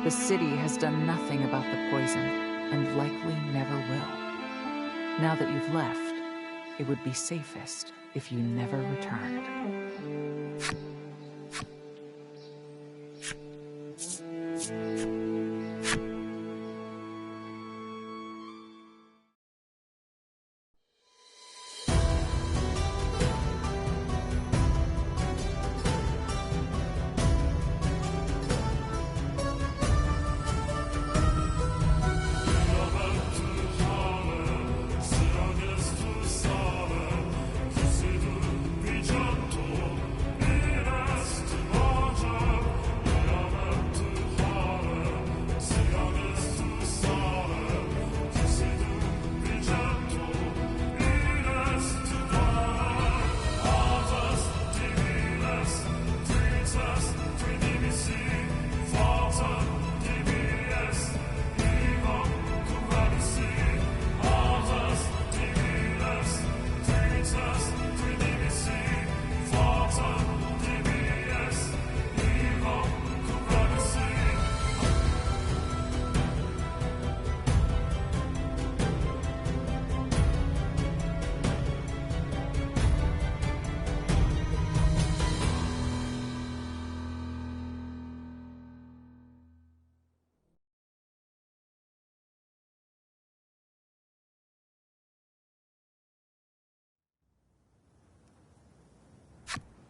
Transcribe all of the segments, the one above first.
The city has done nothing about the poison, and likely never will. Now that you've left, it would be safest if you never returned.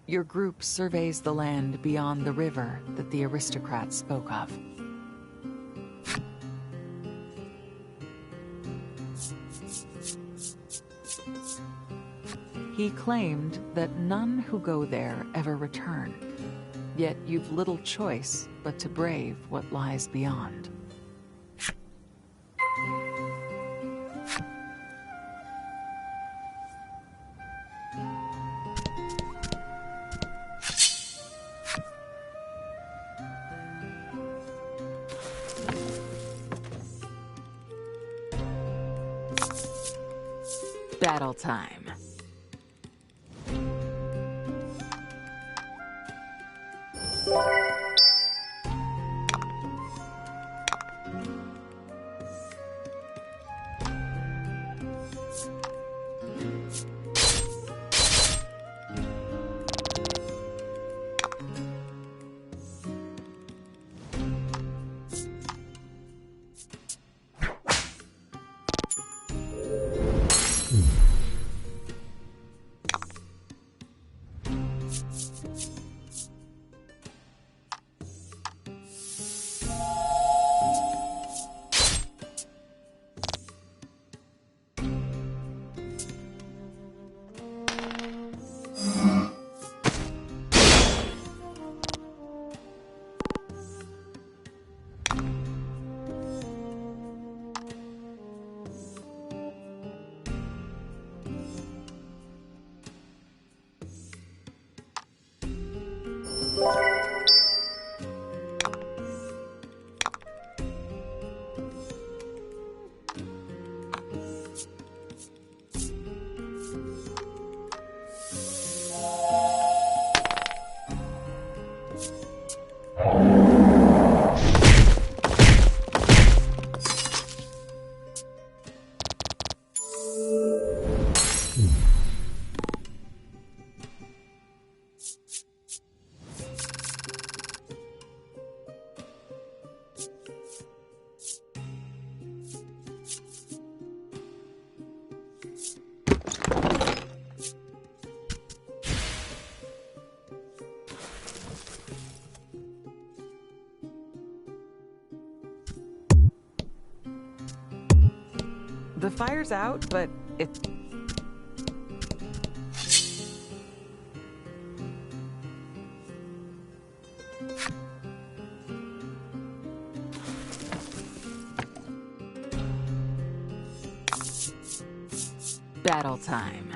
Your group surveys the land beyond the river that the aristocrats spoke of. He claimed that none who go there ever return, yet you've little choice but to brave what lies beyond. Battle time. The fire's out, but it's... Battle time.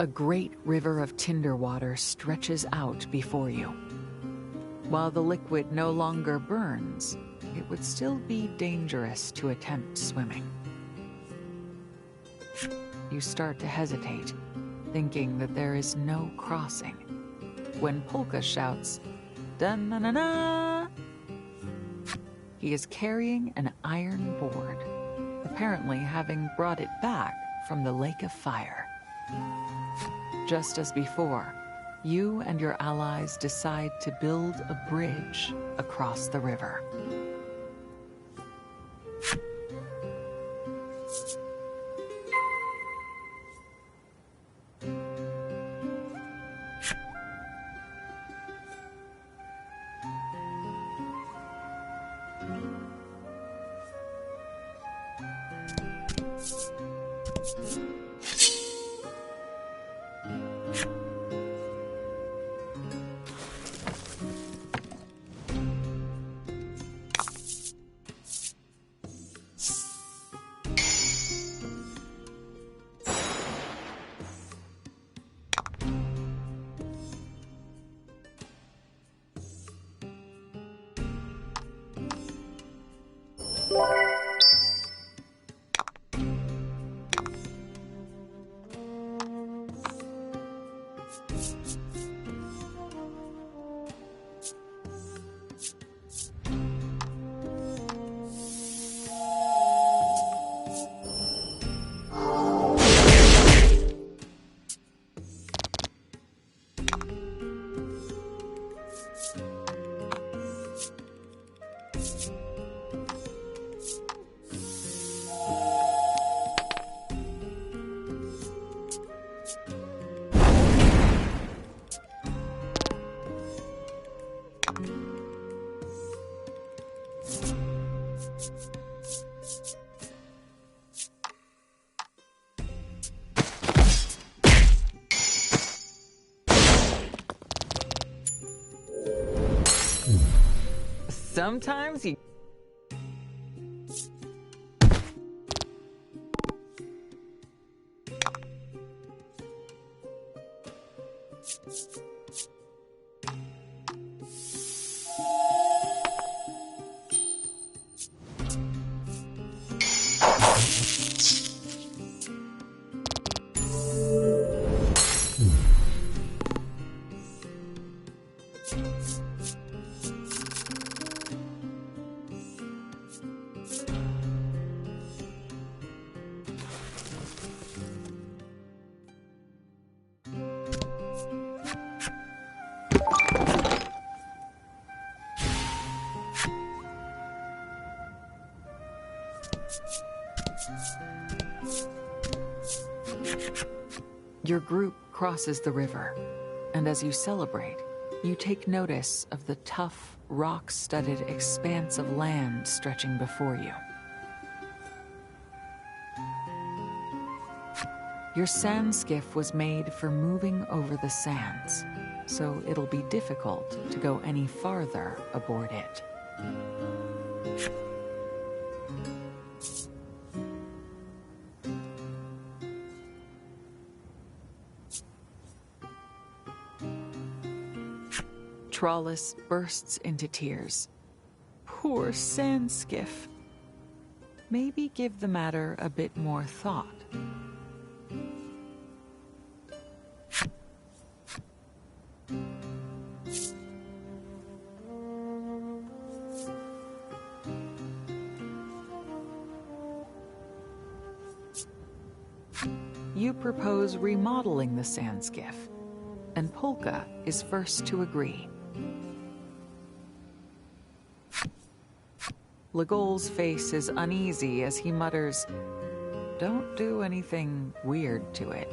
A great river of tinder water stretches out before you. While the liquid no longer burns, it would still be dangerous to attempt swimming. You start to hesitate, thinking that there is no crossing, when Polka shouts, "Da-na-na-na!" He is carrying an iron board, apparently having brought it back from the Lake of Fire. Just as before, you and your allies decide to build a bridge across the river. Sometimes you... Your group crosses the river, and as you celebrate, you take notice of the tough, rock-studded expanse of land stretching before you. Your sand skiff was made for moving over the sands, so it'll be difficult to go any farther aboard it. Trawlus bursts into tears. Poor sand skiff. Maybe give the matter a bit more thought. You propose remodeling the sand skiff, and Polka is first to agree. Legol's face is uneasy as he mutters, "Don't do anything weird to it."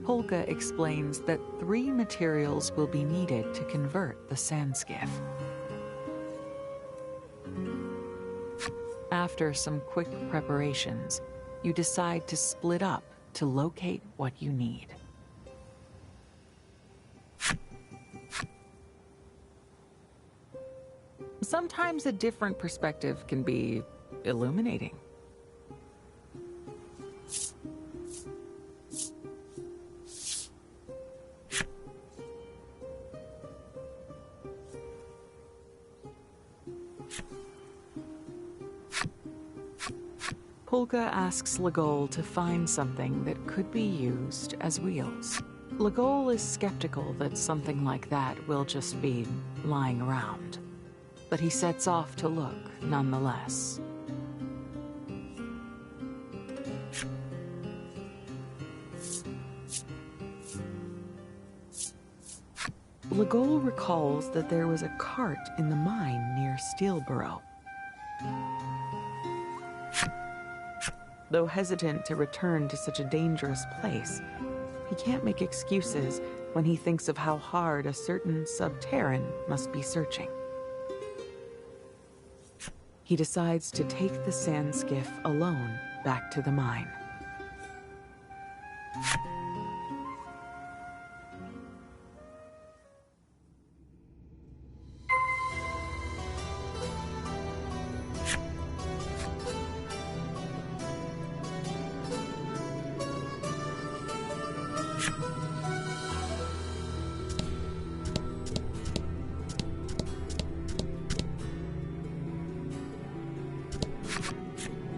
Polka explains that 3 materials will be needed to convert the sand skiff. After some quick preparations, you decide to split up to locate what you need. Sometimes a different perspective can be illuminating. Polka asks Legol to find something that could be used as wheels. Legol is skeptical that something like that will just be lying around, but he sets off to look nonetheless. Legol recalls that there was a cart in the mine near Steelborough. Though hesitant to return to such a dangerous place, he can't make excuses when he thinks of how hard a certain Subterran must be searching. He decides to take the sand skiff alone back to the mine.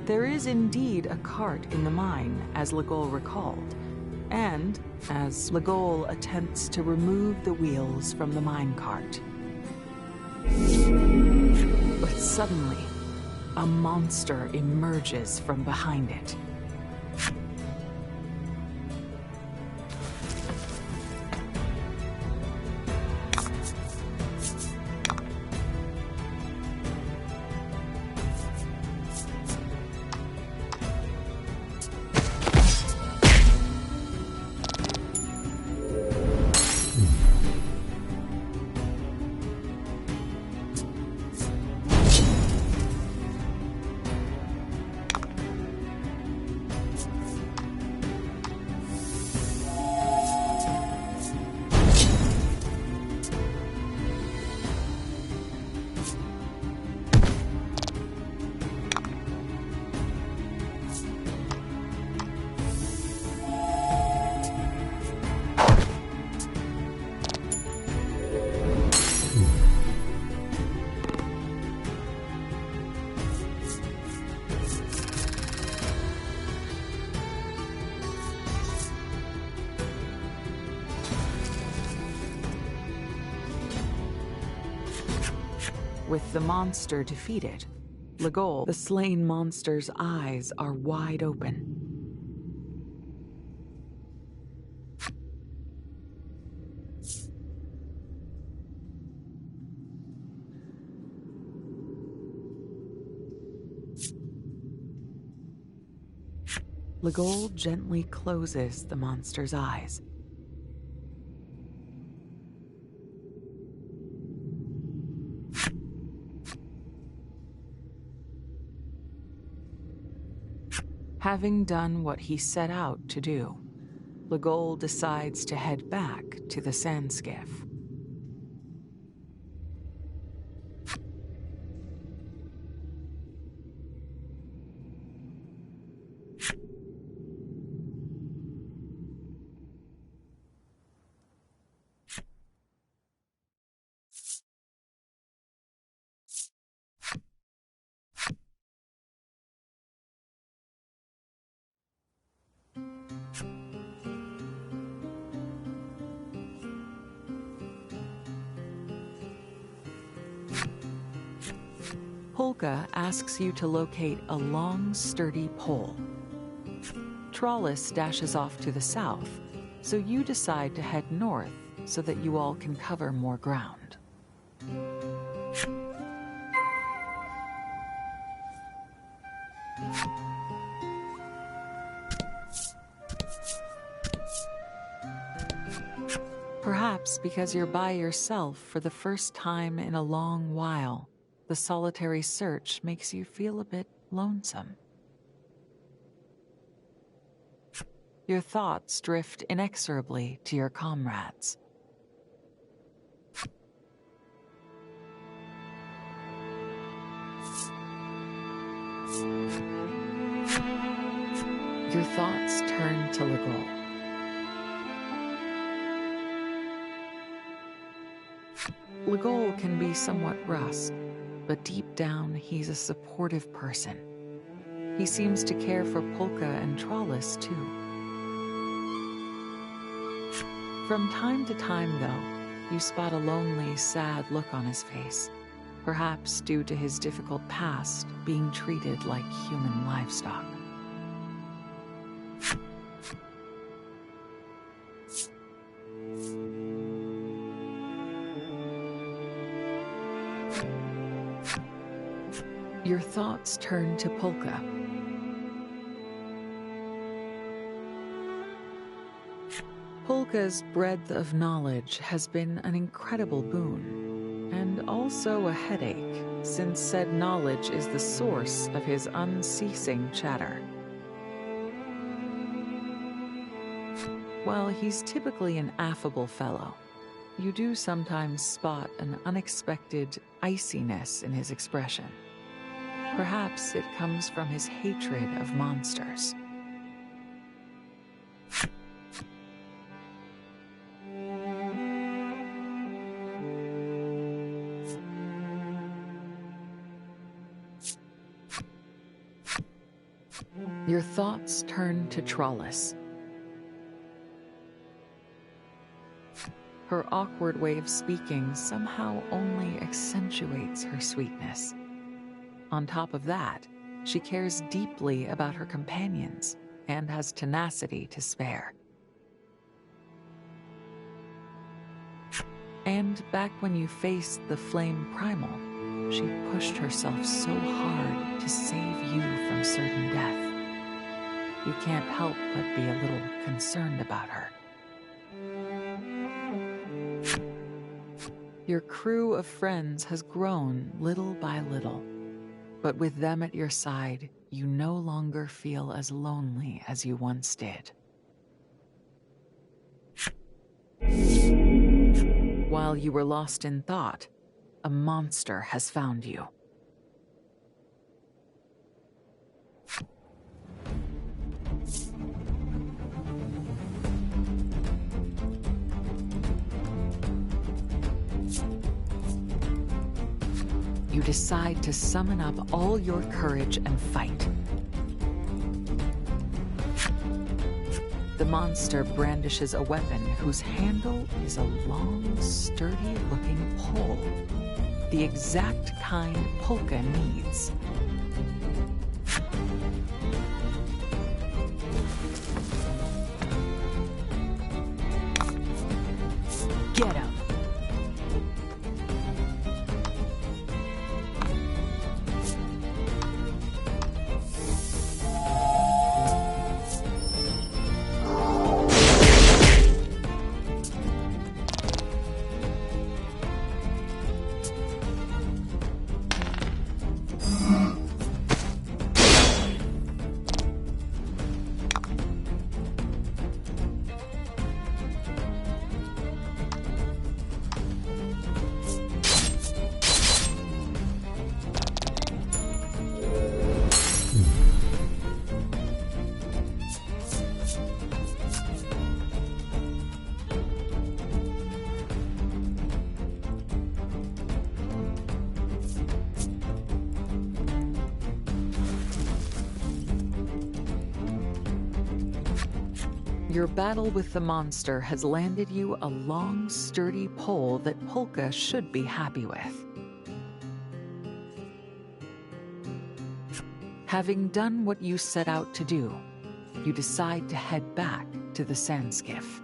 There is indeed a cart in the mine, as Legol recalled, and as Legol attempts to remove the wheels from the minecart. But suddenly, a monster emerges from behind it. With the monster defeated, Legol, the slain monster's eyes are wide open. Legol gently closes the monster's eyes. Having done what he set out to do, Legol decides to head back to the sand skiff. Polka asks you to locate a long, sturdy pole. Trawlis dashes off to the south, so you decide to head north so that you all can cover more ground. Perhaps because you're by yourself for the first time in a long while, the solitary search makes you feel a bit lonesome. Your thoughts drift inexorably to your comrades. Your thoughts turn to Legol. Legol can be somewhat brusque, but deep down he's a supportive person. He seems to care for Polka and Trollis, too. From time to time, though, you spot a lonely, sad look on his face, perhaps due to his difficult past being treated like human livestock. Your thoughts turn to Polka. Polka's breadth of knowledge has been an incredible boon, and also a headache, since said knowledge is the source of his unceasing chatter. While he's typically an affable fellow, you do sometimes spot an unexpected iciness in his expression. Perhaps it comes from his hatred of monsters. Your thoughts turn to Trollis. Her awkward way of speaking somehow only accentuates her sweetness. On top of that, she cares deeply about her companions and has tenacity to spare. And back when you faced the Flame Primal, she pushed herself so hard to save you from certain death. You can't help but be a little concerned about her. Your crew of friends has grown little by little, but with them at your side, you no longer feel as lonely as you once did. While you were lost in thought, a monster has found you. You decide to summon up all your courage and fight. The monster brandishes a weapon whose handle is a long, sturdy-looking pole, the exact kind Polka needs. Get him! Your battle with the monster has landed you a long, sturdy pole that Polka should be happy with. Having done what you set out to do, you decide to head back to the sand skiff.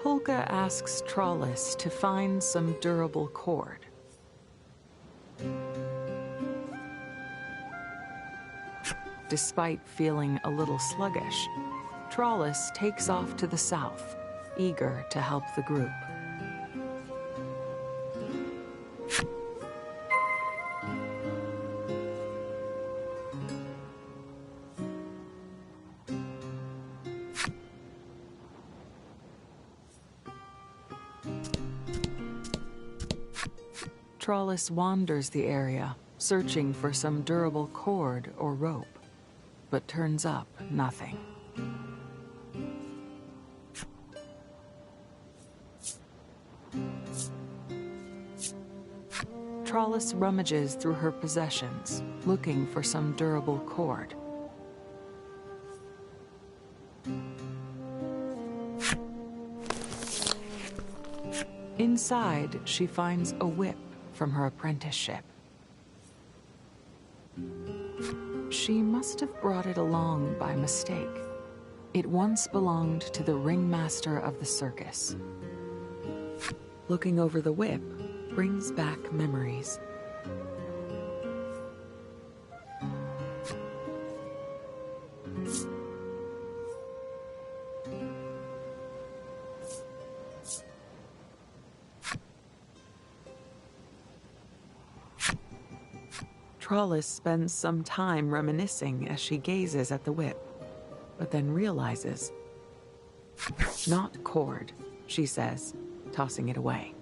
Polka asks Trollis to find some durable cord. Despite feeling a little sluggish, Trollis takes off to the south, eager to help the group. Trollis wanders the area, searching for some durable cord or rope, but turns up nothing. Trollis rummages through her possessions, looking for some durable cord. Inside, she finds a whip from her apprenticeship. She must have brought it along by mistake. It once belonged to the ringmaster of the circus. Looking over the whip brings back memories. Trollis spends some time reminiscing as she gazes at the whip, but then realizes, "Not cord," she says, tossing it away.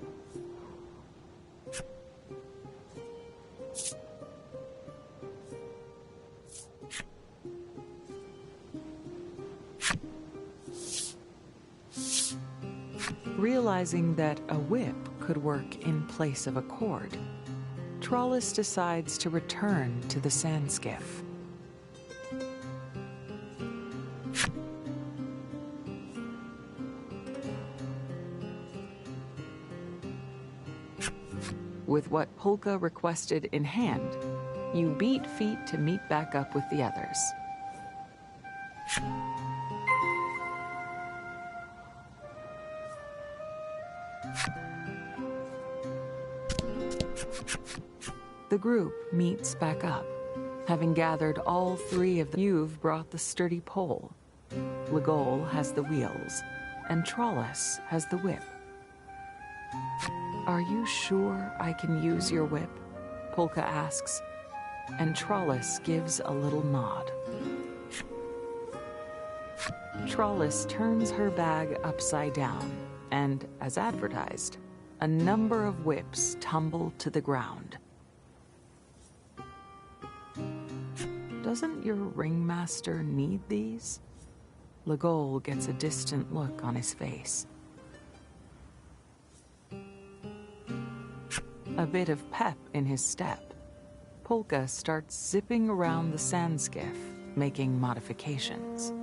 Realizing that a whip could work in place of a cord, Trollis decides to return to the sand skiff. With what Polka requested in hand, you beat feet to meet back up with the others. The group meets back up, having gathered all three of them. You've brought the sturdy pole. Legol has the wheels, and Trollis has the whip. "Are you sure I can use your whip?" Polka asks, and Trollis gives a little nod. Trollis turns her bag upside down, and, as advertised, a number of whips tumble to the ground. "Doesn't your ringmaster need these?" Legol gets a distant look on his face. A bit of pep in his step, Polka starts zipping around the sand skiff, making modifications.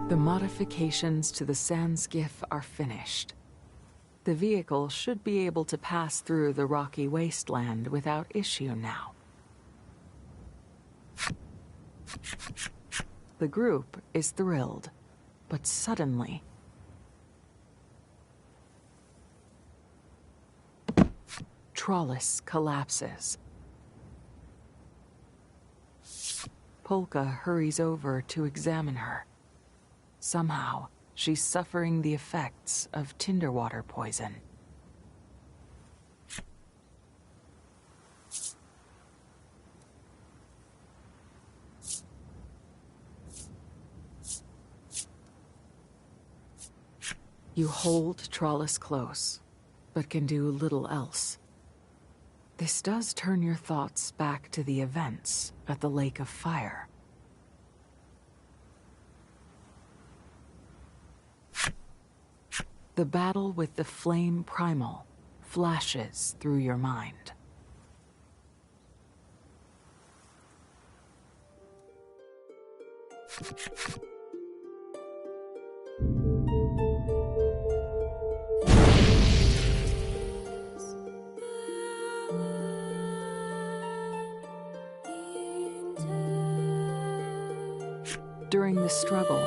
The modifications to the sand skiff are finished. The vehicle should be able to pass through the rocky wasteland without issue now. The group is thrilled, but suddenly, Trollis collapses. Polka hurries over to examine her. Somehow, she's suffering the effects of tinderwater poison. You hold Trollis close, but can do little else. This does turn your thoughts back to the events at the Lake of Fire. The battle with the flame primal flashes through your mind. During the struggle,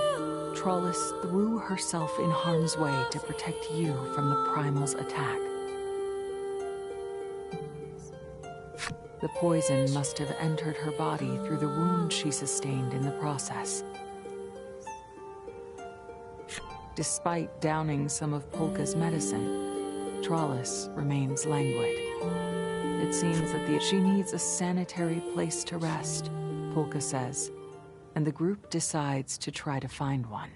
Trollis threw herself in harm's way to protect you from the primal's attack. The poison must have entered her body through the wound she sustained in the process. Despite downing some of Polka's medicine, Trollis remains languid. It seems that she needs a sanitary place to rest, Polka says, and the group decides to try to find one.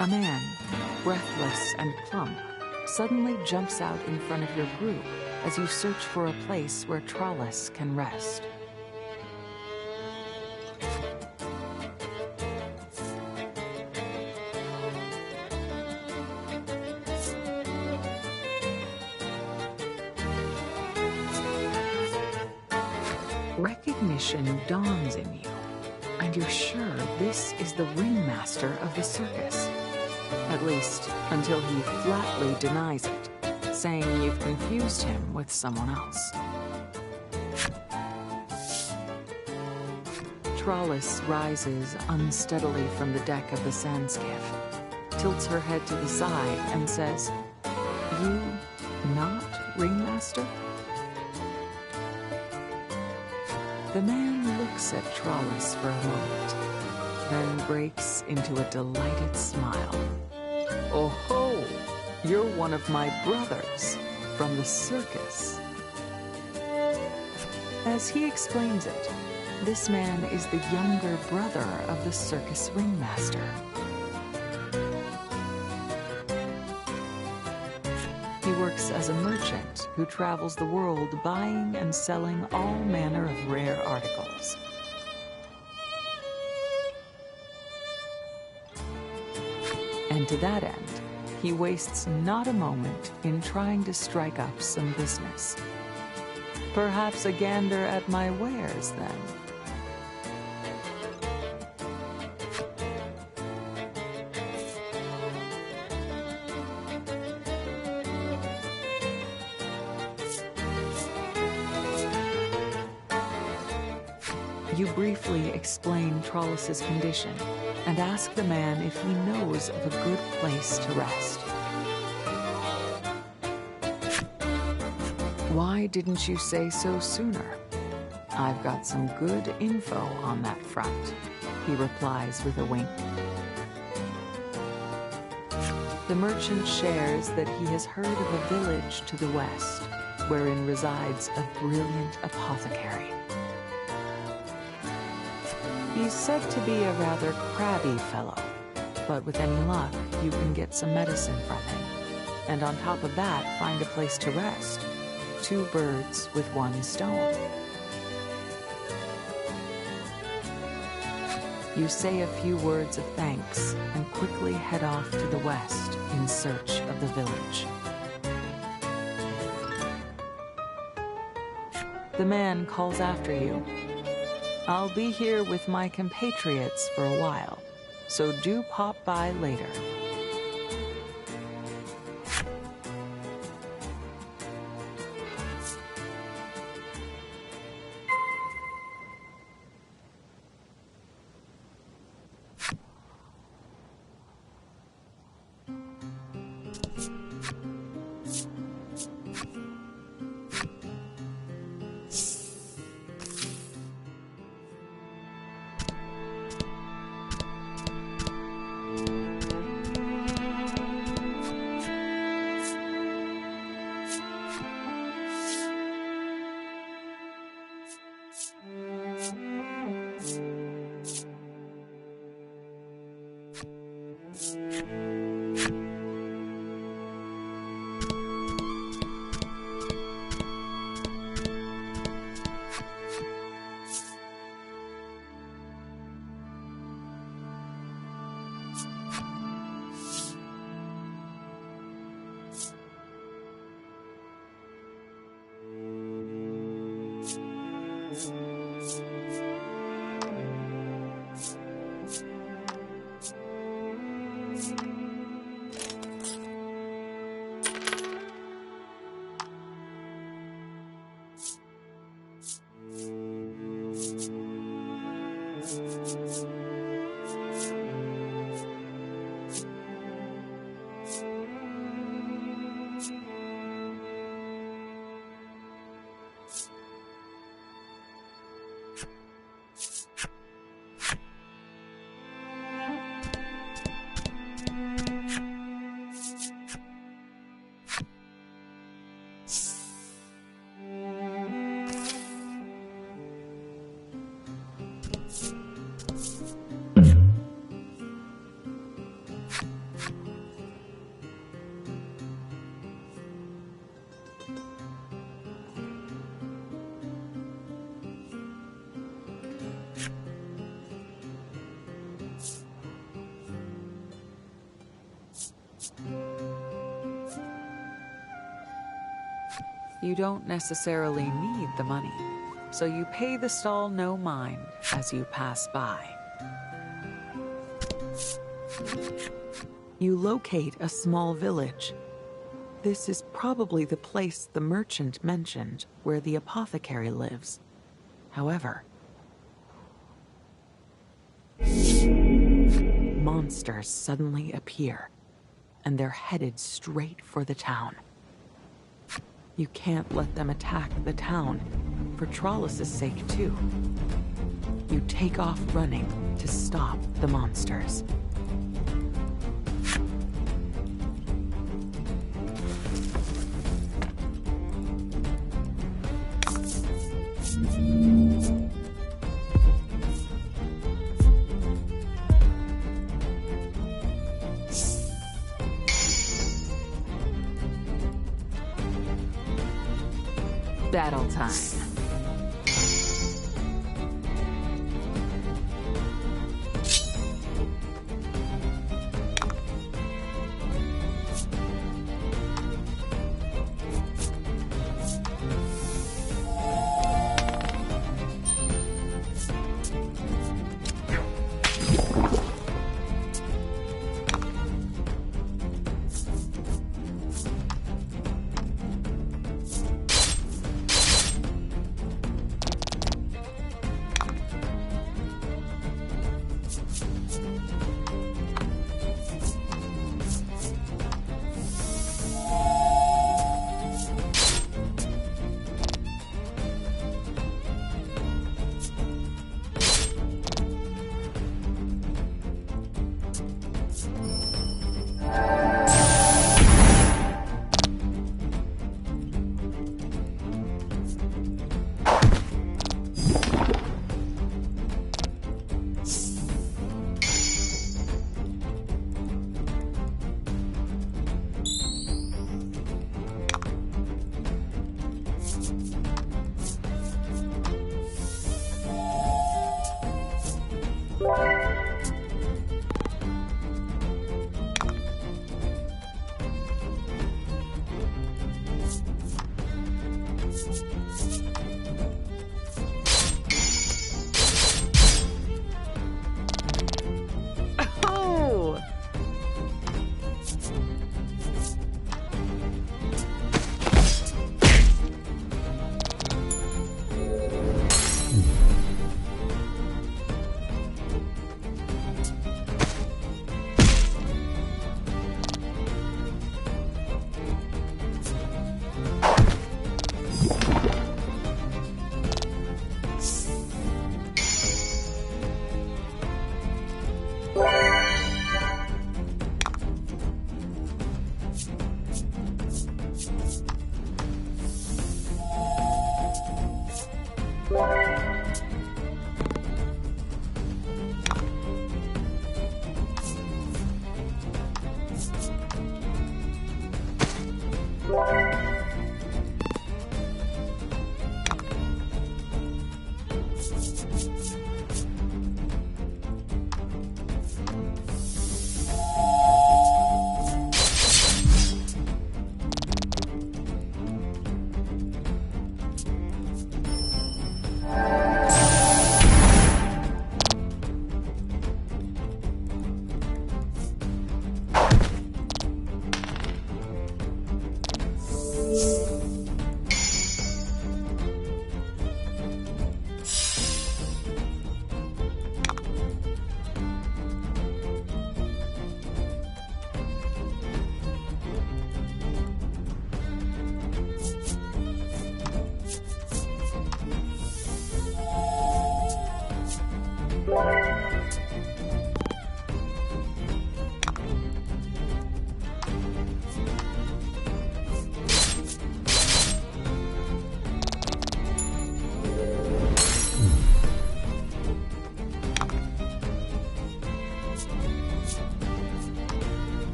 A man, breathless and plump, suddenly jumps out in front of your group as you search for a place where Trollis can rest. Recognition dawns in you, and you're sure this is the ringmaster of the circus. At least, until he flatly denies it, saying you've confused him with someone else. Trollis rises unsteadily from the deck of the sand skiff, tilts her head to the side, and says, "You not ringmaster?" The man looks at Trollis for a moment, then breaks into a delighted smile. "Oh ho! You're one of my brothers from the circus." As he explains it, this man is the younger brother of the circus ringmaster. He works as a merchant who travels the world buying and selling all manner of rare articles. And to that end, he wastes not a moment in trying to strike up some business. Perhaps a gander at my wares, then. You briefly explain Trollis's condition and ask the man if he knows of a good place to rest. "Why didn't you say so sooner? I've got some good info on that front," he replies with a wink. The merchant shares that he has heard of a village to the west, wherein resides a brilliant apothecary. He's said to be a rather crabby fellow, but with any luck, you can get some medicine from him, and on top of that, find a place to rest. 2 birds with 1 stone. You say a few words of thanks and quickly head off to the west in search of the village. The man calls after you. "I'll be here with my compatriots for a while, so do pop by later." You don't necessarily need the money, so you pay the stall no mind as you pass by. You locate a small village. This is probably the place the merchant mentioned where the apothecary lives. However, monsters suddenly appear, and they're headed straight for the town. You can't let them attack the town, for Trollus's sake too. You take off running to stop the monsters. Battle time.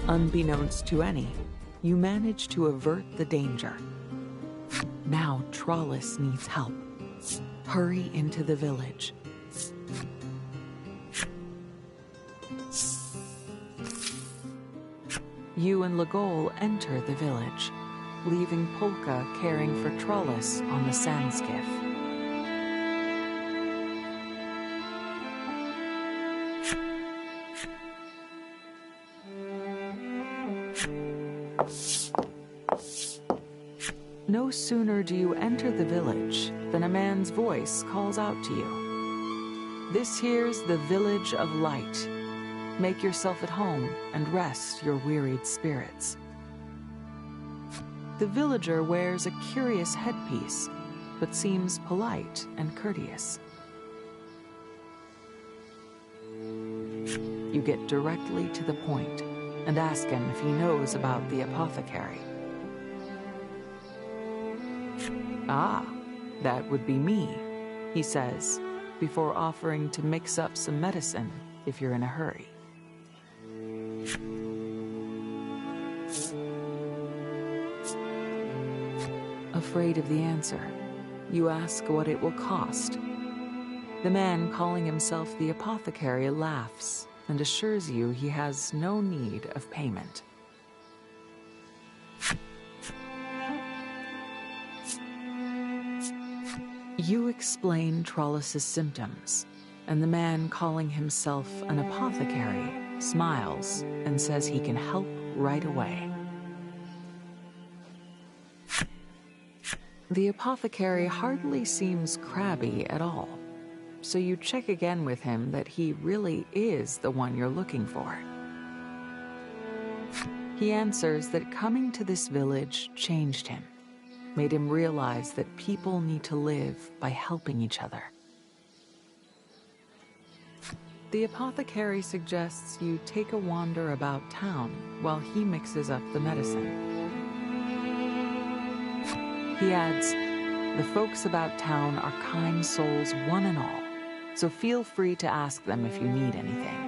Unbeknownst to any, you manage to avert the danger. Now Trollis needs help. Hurry into the village. You and Legol enter the village, leaving Polka caring for Trollis on the sand skiff. No sooner do you enter the village than a man's voice calls out to you. This here's the Village of Light. Make yourself at home and rest your wearied spirits. The villager wears a curious headpiece, but seems polite and courteous. You get directly to the point and ask him if he knows about the apothecary. Ah, that would be me, he says, before offering to mix up some medicine if you're in a hurry. Afraid of the answer, you ask what it will cost. The man calling himself the apothecary laughs and assures you he has no need of payment. You explain Trollus's symptoms, and the man calling himself an apothecary smiles and says he can help right away. The apothecary hardly seems crabby at all, so you check again with him that he really is the one you're looking for. He answers that coming to this village changed him, made him realize that people need to live by helping each other. The apothecary suggests you take a wander about town while he mixes up the medicine. He adds, the folks about town are kind souls one and all, so feel free to ask them if you need anything.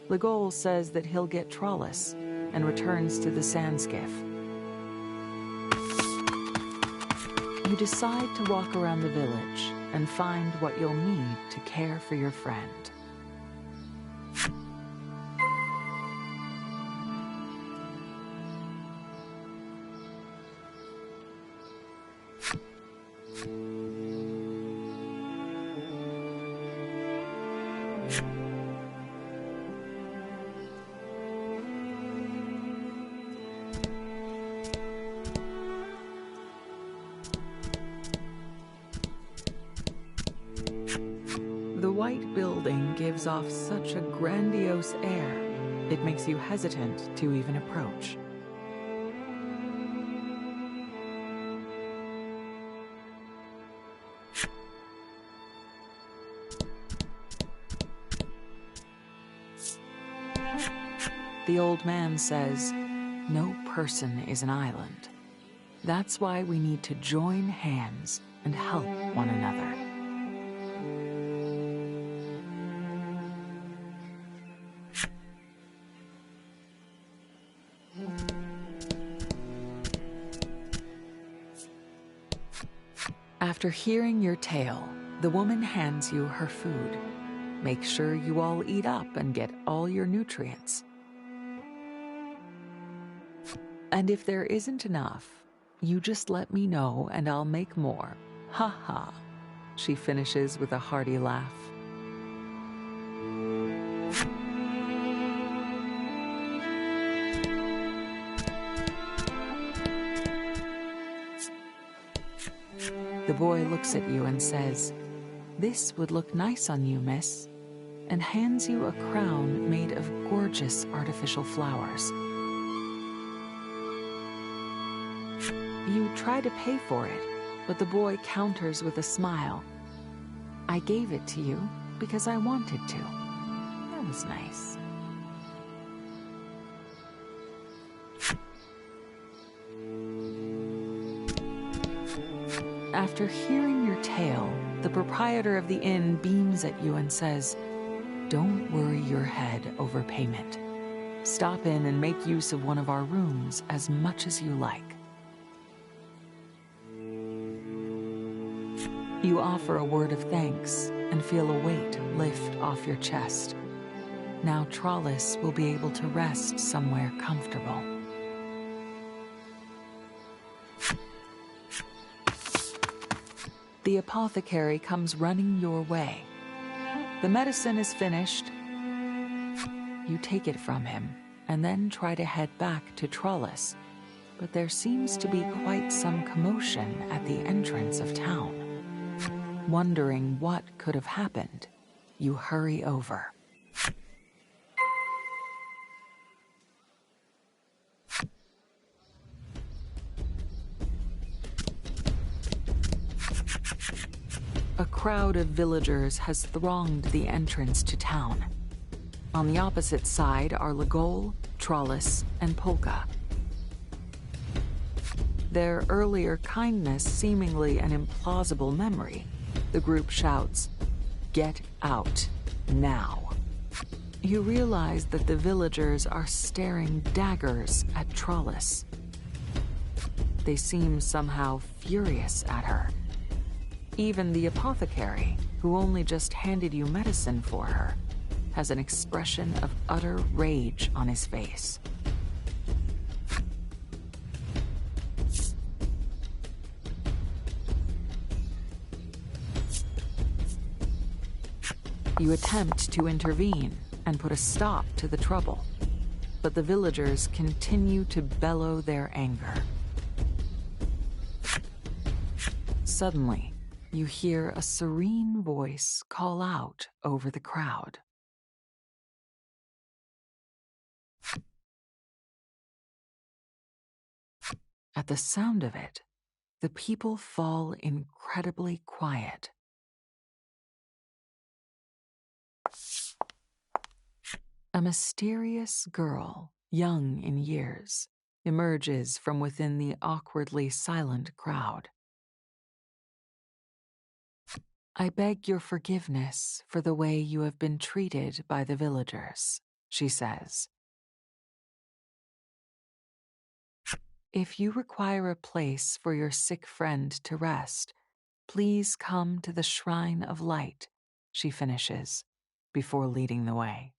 Legol says that he'll get Trollus and returns to the sand skiff. You decide to walk around the village and find what you'll need to care for your friend. The white building gives off such a grandiose air, it makes you hesitant to even approach. The old man says, no person is an island. That's why we need to join hands and help one another. After hearing your tale, the woman hands you her food. Make sure you all eat up and get all your nutrients. And if there isn't enough, you just let me know and I'll make more. Ha ha. She finishes with a hearty laugh. The boy looks at you and says, "This would look nice on you, miss," and hands you a crown made of gorgeous artificial flowers. You try to pay for it, but the boy counters with a smile. "I gave it to you because I wanted to." That was nice. After hearing your tale, the proprietor of the inn beams at you and says, "Don't worry your head over payment. Stop in and make use of one of our rooms as much as you like." You offer a word of thanks and feel a weight lift off your chest. Now Trollus will be able to rest somewhere comfortable. The apothecary comes running your way. The medicine is finished. You take it from him and then try to head back to Trollus, but there seems to be quite some commotion at the entrance of town. Wondering what could have happened, you hurry over. A crowd of villagers has thronged the entrance to town. On the opposite side are Legol, Trollus, and Polka. Their earlier kindness seemingly an implausible memory, the group shouts, "Get out, now." You realize that the villagers are staring daggers at Trollus. They seem somehow furious at her. Even the apothecary, who only just handed you medicine for her, has an expression of utter rage on his face. You attempt to intervene and put a stop to the trouble, but the villagers continue to bellow their anger. Suddenly, you hear a serene voice call out over the crowd. At the sound of it, the people fall incredibly quiet. A mysterious girl, young in years, emerges from within the awkwardly silent crowd. "I beg your forgiveness for the way you have been treated by the villagers," she says. "If you require a place for your sick friend to rest, please come to the Shrine of Light," she finishes, before leading the way.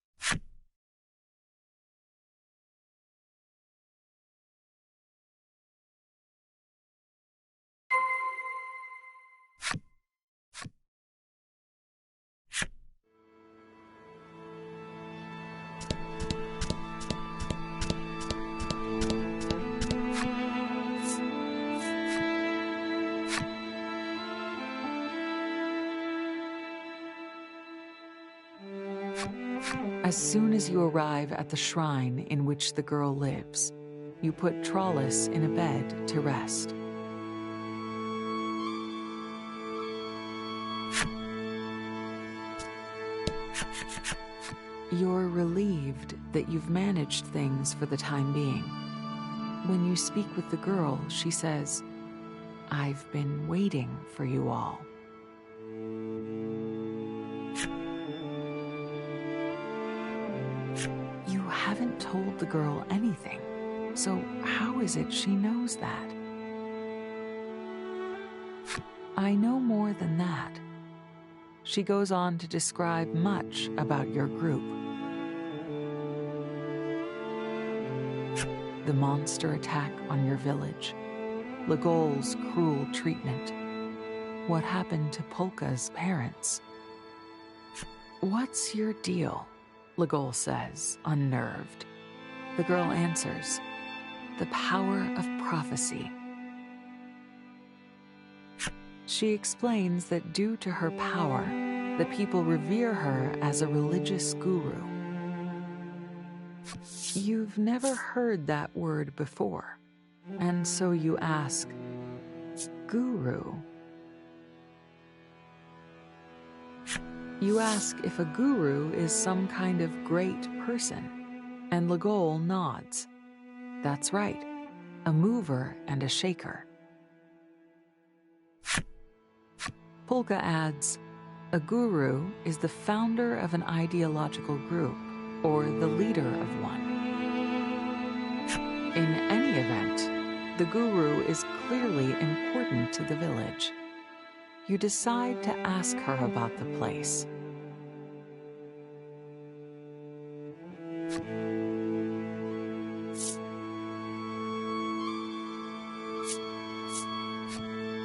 As soon as you arrive at the shrine in which the girl lives, you put Trollis in a bed to rest. You're relieved that you've managed things for the time being. When you speak with the girl, she says, "I've been waiting for you all." You haven't told the girl anything, so how is it she knows that? "I know more than that." She goes on to describe much about your group. The monster attack on your village, Legol's cruel treatment, what happened to Polka's parents. "What's your deal?" Legol says, unnerved. The girl answers, "The power of prophecy." She explains that due to her power, the people revere her as a religious guru. You've never heard that word before, and so you ask, "Guru?" You ask if a guru is some kind of great person, and Legol nods. That's right, a mover and a shaker. Polka adds, "A guru is the founder of an ideological group, or the leader of one." In any event, the guru is clearly important to the village. You decide to ask her about the place.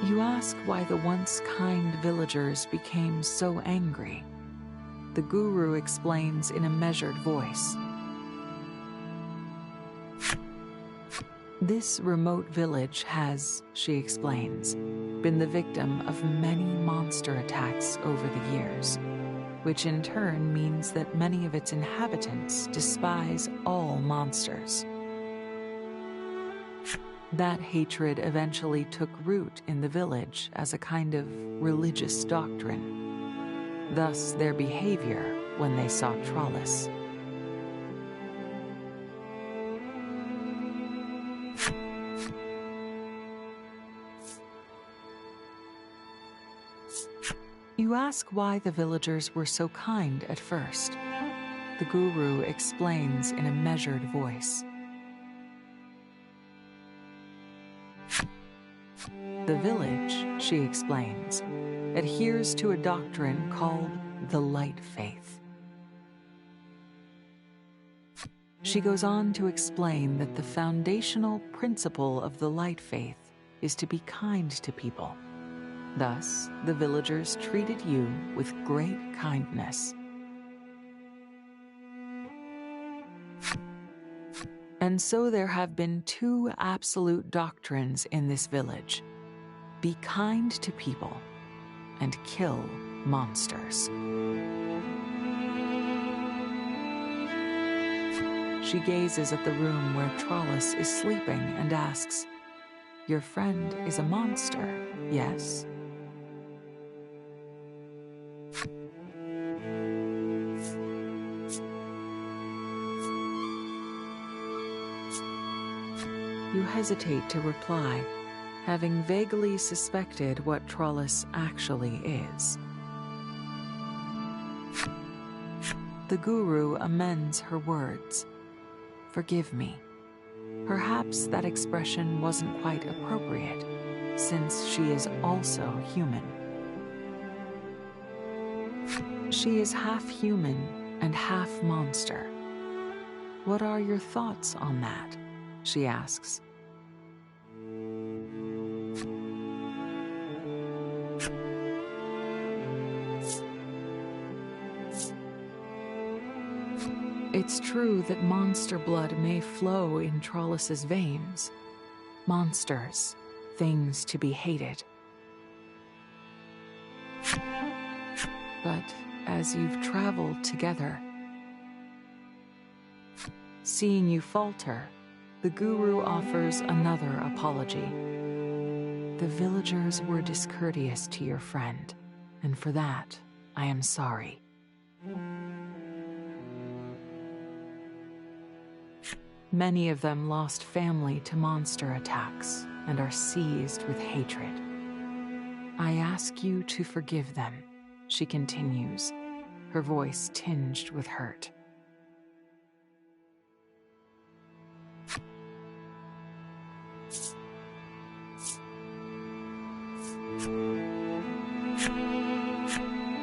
You ask why the once kind villagers became so angry. The guru explains in a measured voice. This remote village has, she explains, been the victim of many monster attacks over the years, which in turn means that many of its inhabitants despise all monsters. That hatred eventually took root in the village as a kind of religious doctrine, thus their behavior when they saw Trollis. You ask why the villagers were so kind at first. The guru explains in a measured voice. The village, she explains, adheres to a doctrine called the Light Faith. She goes on to explain that the foundational principle of the Light Faith is to be kind to people. Thus, the villagers treated you with great kindness. And so there have been two absolute doctrines in this village: be kind to people and kill monsters. She gazes at the room where Trollus is sleeping and asks, "Your friend is a monster, yes?" You hesitate to reply, having vaguely suspected what Trollus actually is. The guru amends her words. "Forgive me." Perhaps that expression wasn't quite appropriate, since she is also human. She is half human and half monster. "What are your thoughts on that?" she asks. It's true that monster blood may flow in Trollus's veins. Monsters, things to be hated. But as you've traveled together, seeing you falter, the guru offers another apology. The villagers were discourteous to your friend, and for that, I am sorry. Many of them lost family to monster attacks and are seized with hatred. I ask you to forgive them, she continues, her voice tinged with hurt.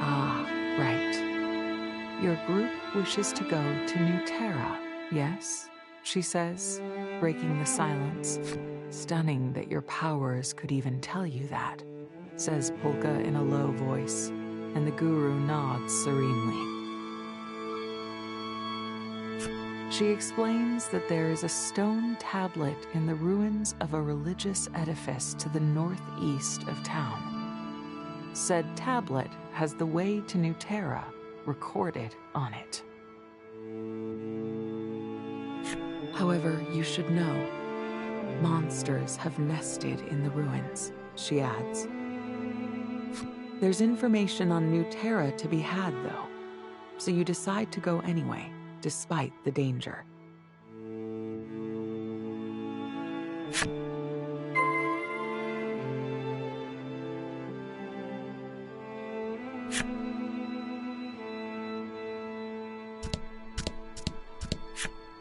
Ah, right. Your group wishes to go to New Terra, yes? She says, breaking the silence. Stunning that your powers could even tell you that, says Polka in a low voice, and the guru nods serenely. She explains that there is a stone tablet in the ruins of a religious edifice to the northeast of town. Said tablet has the way to New Terra recorded on it. However, you should know, monsters have nested in the ruins, she adds. There's information on New Terra to be had, though, so you decide to go anyway, despite the danger.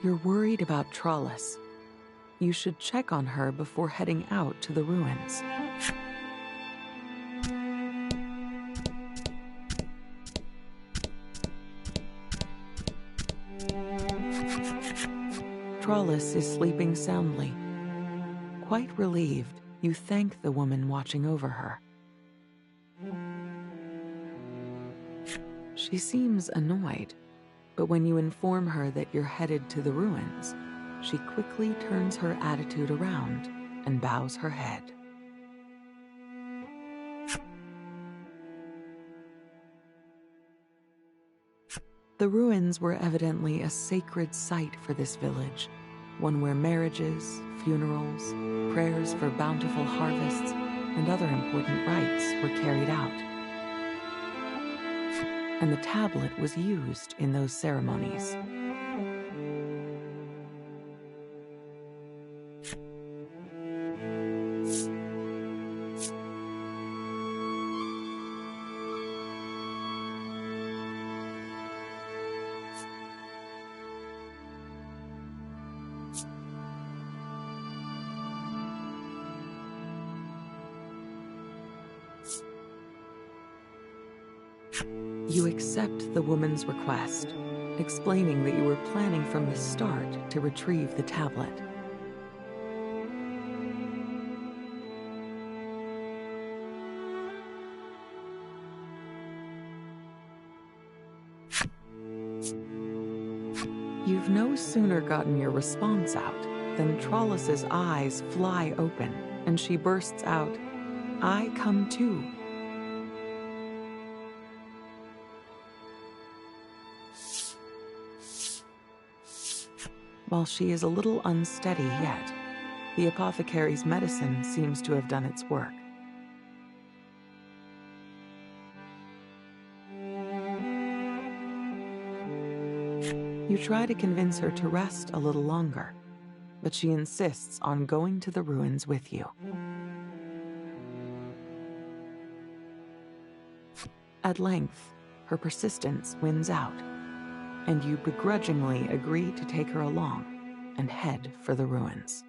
You're worried about Trollus. You should check on her before heading out to the ruins. Trollus is sleeping soundly. Quite relieved, you thank the woman watching over her. She seems annoyed, but when you inform her that you're headed to the ruins, she quickly turns her attitude around and bows her head. The ruins were evidently a sacred site for this village, one where marriages, funerals, prayers for bountiful harvests, and other important rites were carried out. And the tablet was used in those ceremonies. You accept the woman's request, explaining that you were planning from the start to retrieve the tablet. You've no sooner gotten your response out than Trollus's eyes fly open, and she bursts out, "I come too." While she is a little unsteady yet, the apothecary's medicine seems to have done its work. You try to convince her to rest a little longer, but she insists on going to the ruins with you. At length, her persistence wins out, and you begrudgingly agree to take her along and head for the ruins.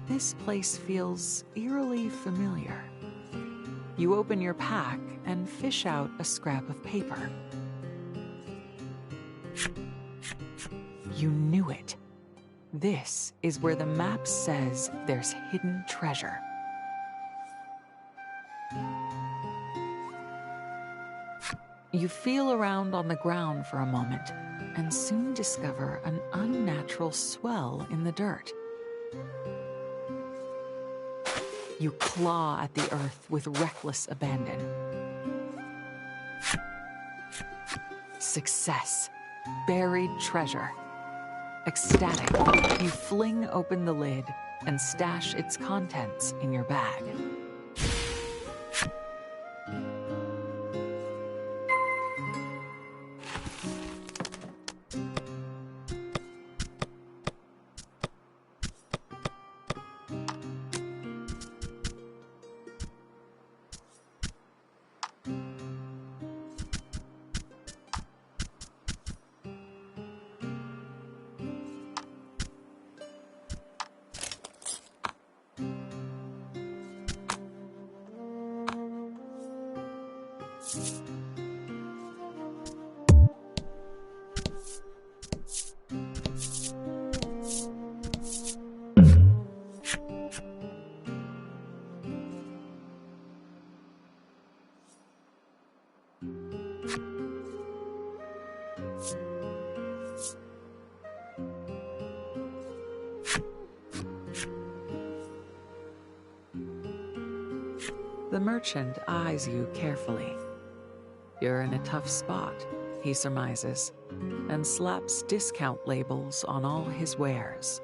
This place feels eerily familiar. You open your pack and fish out a scrap of paper. You knew it. This is where the map says there's hidden treasure. You feel around on the ground for a moment and soon discover an unnatural swell in the dirt. You claw at the earth with reckless abandon. Success. Buried treasure. Ecstatic, you fling open the lid and stash its contents in your bag. The merchant eyes you carefully. You're in a tough spot, he surmises, and slaps discount labels on all his wares.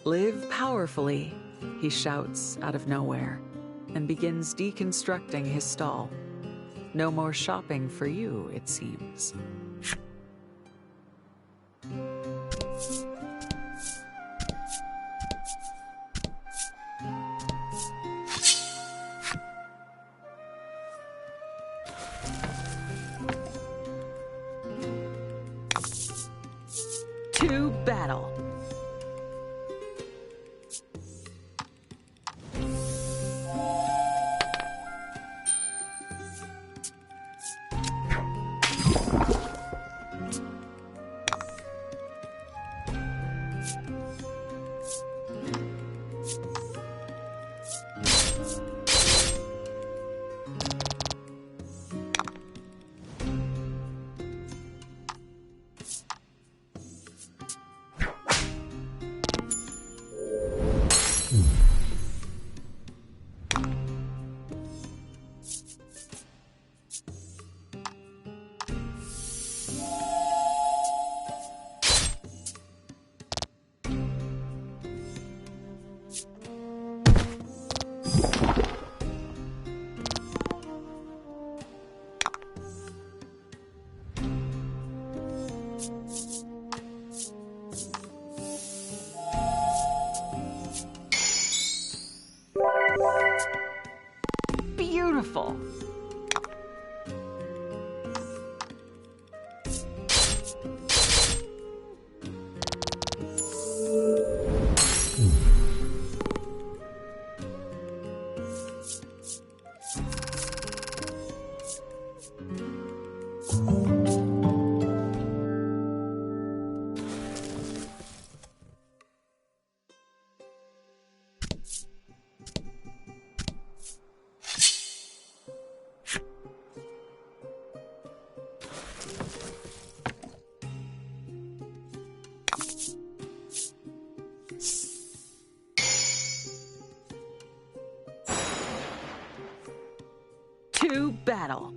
Live powerfully, he shouts out of nowhere and begins deconstructing his stall. No more shopping for you, it seems. To battle. Beautiful. To battle.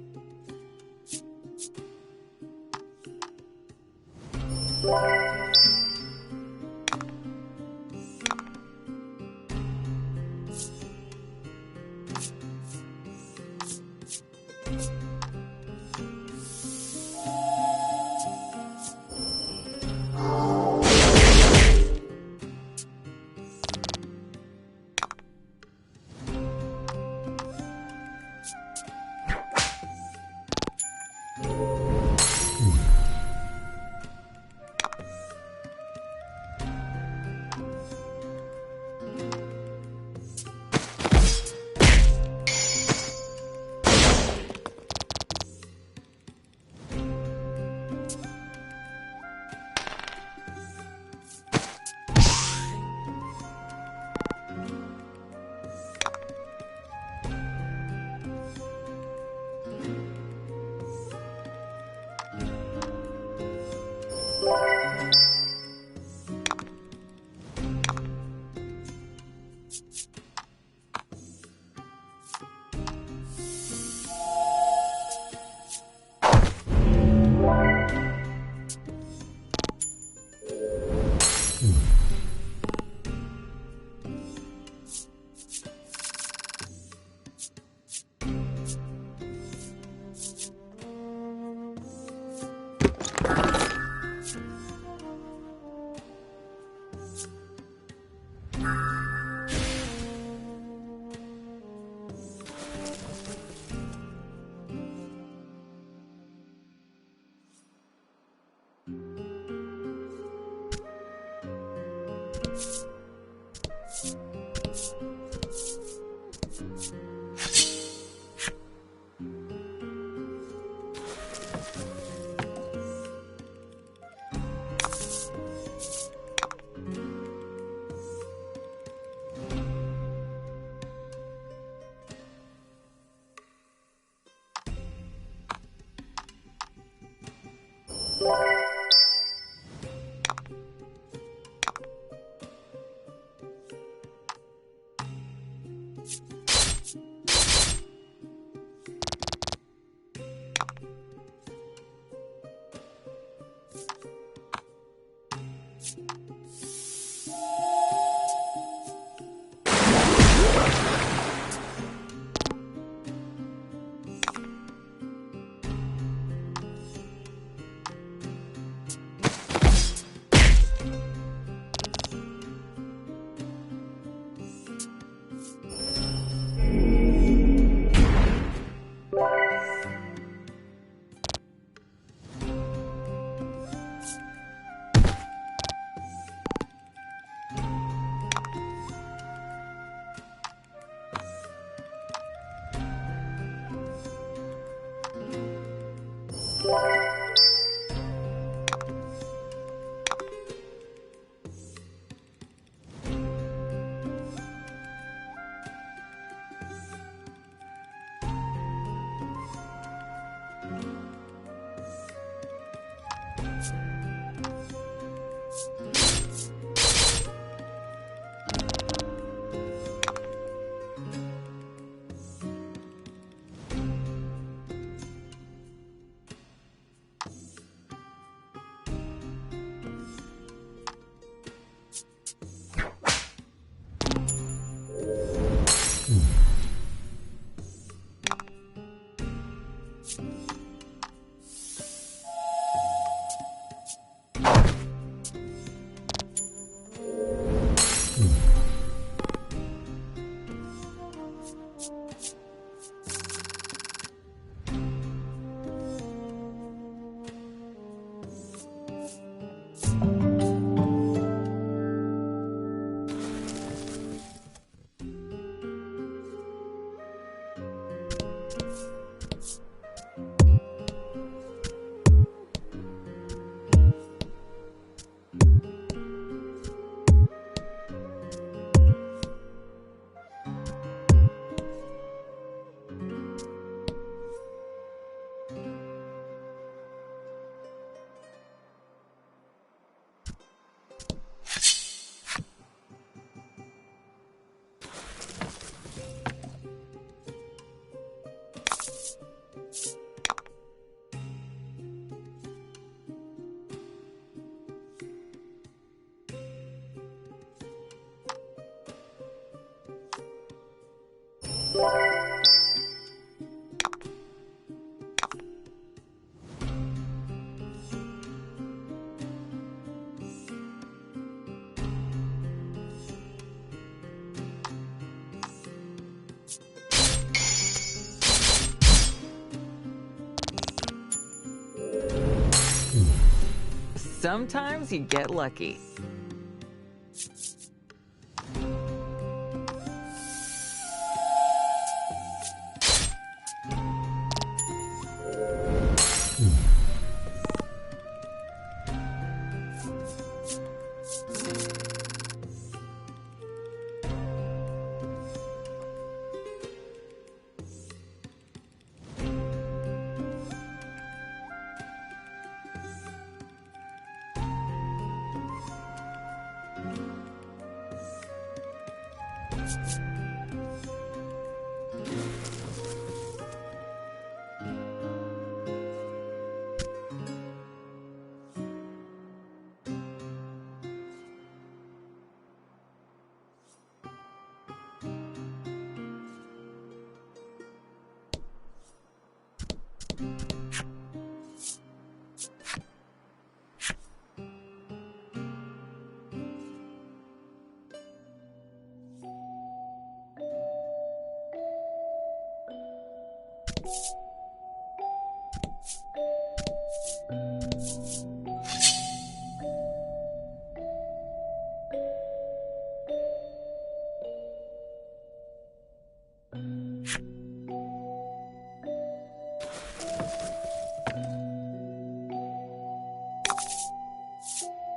Sometimes you get lucky.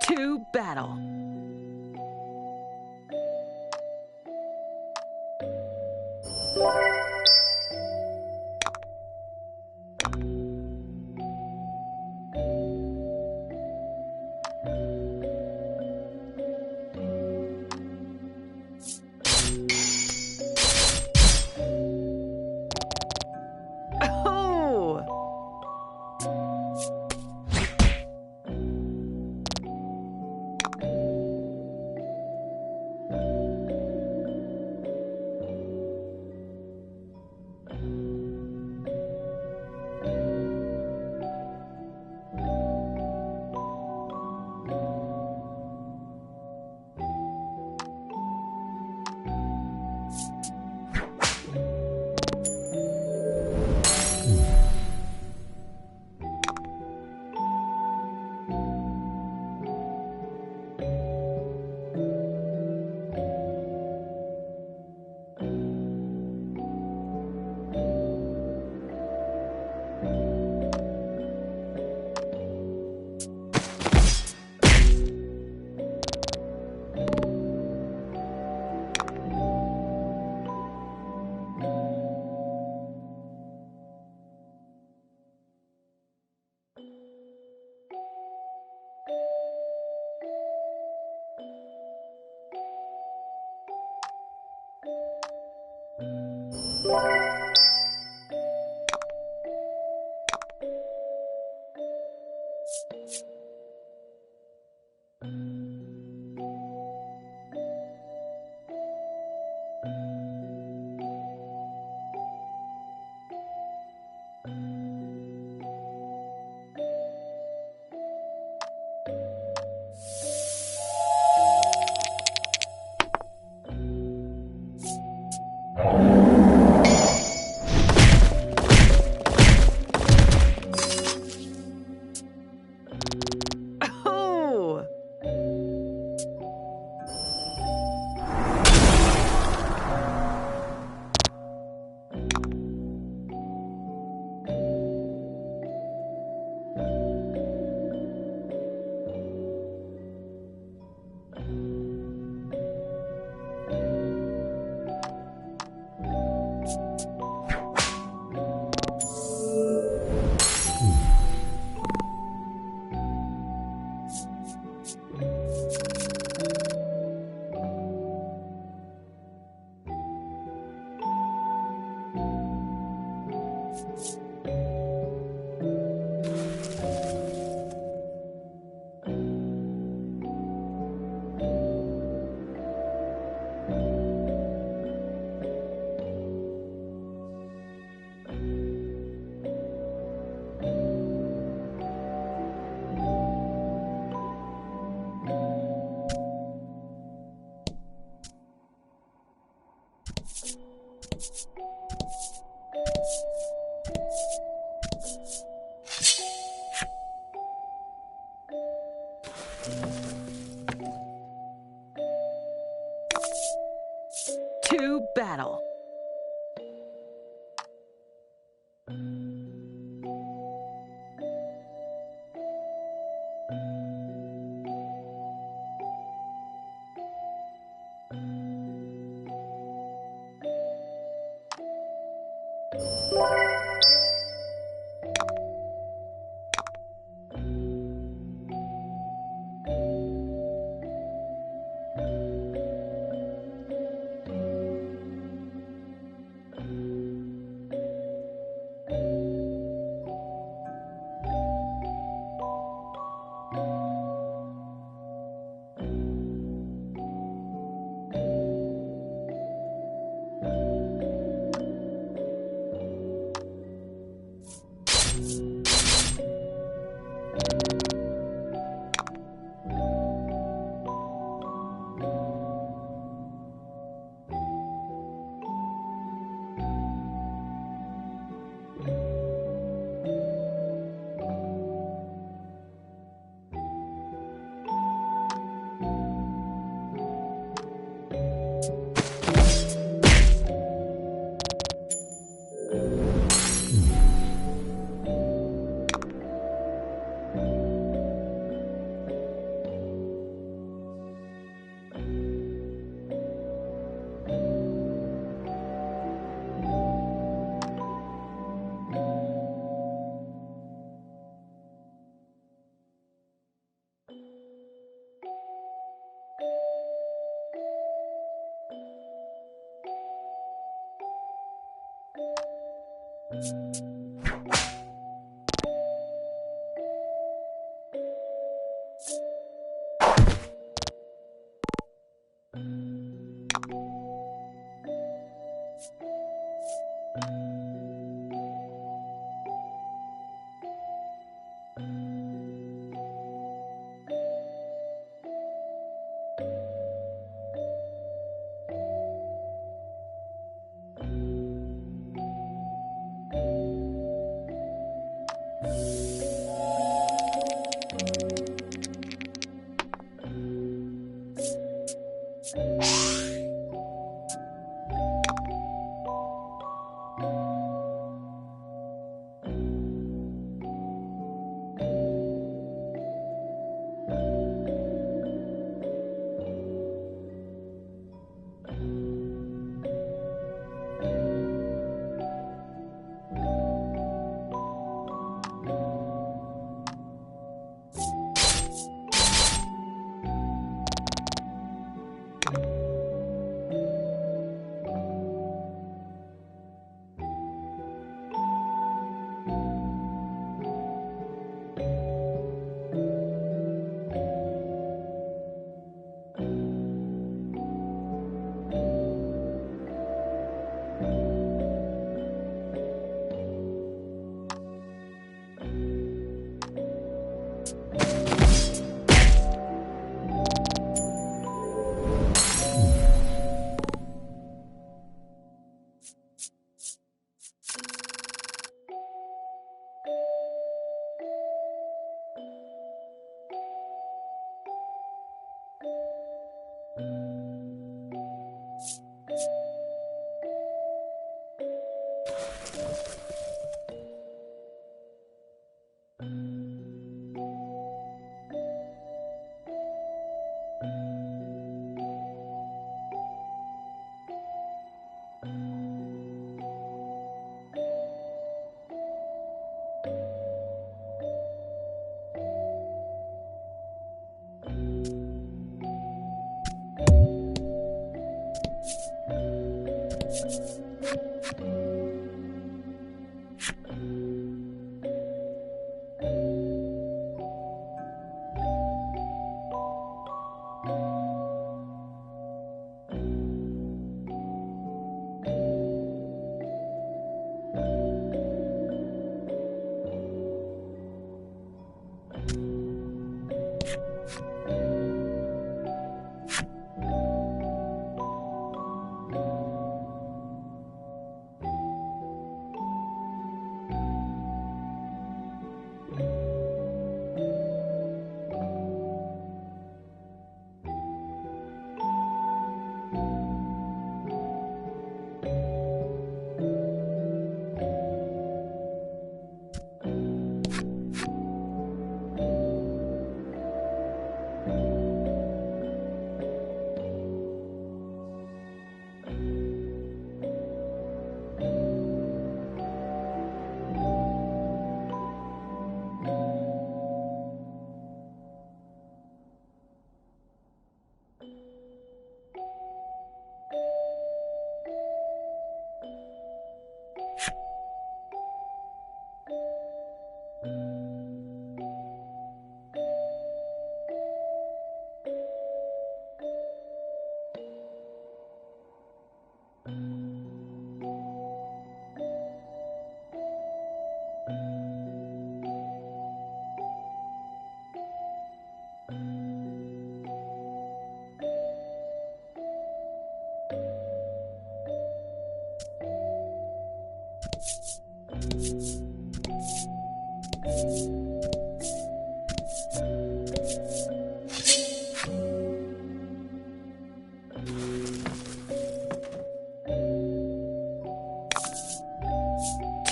To battle. Oh! Oh! to battle.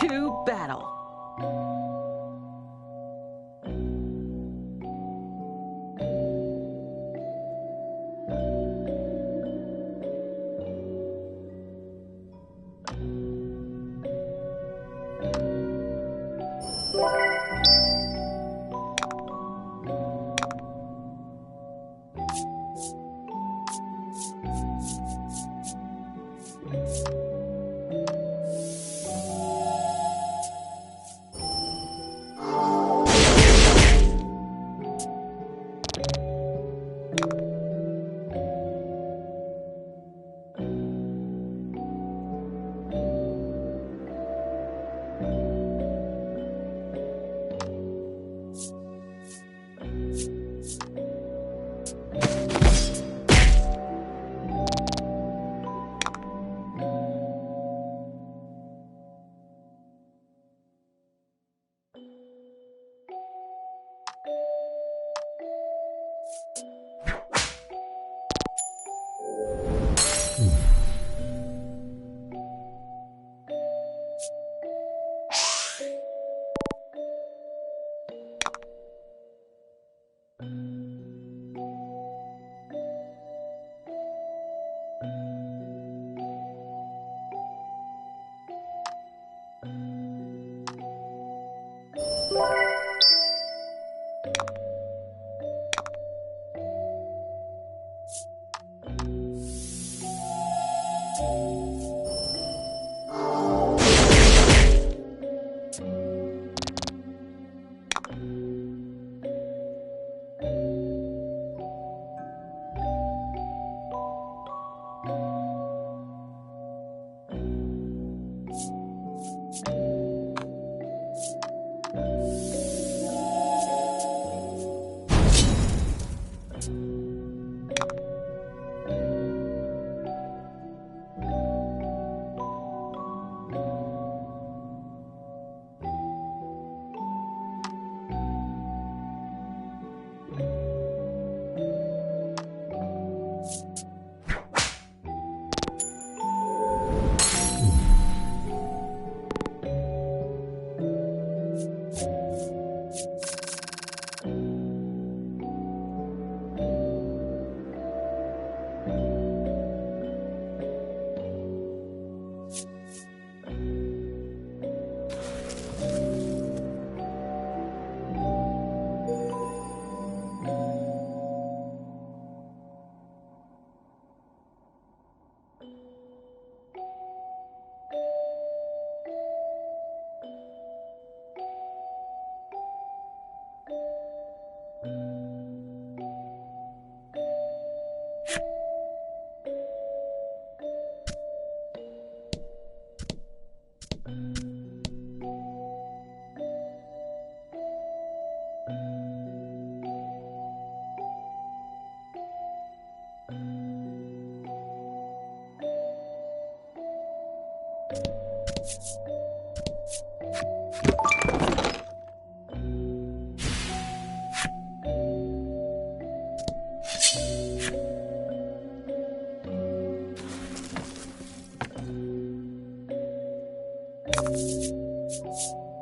To battle.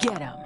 Get him.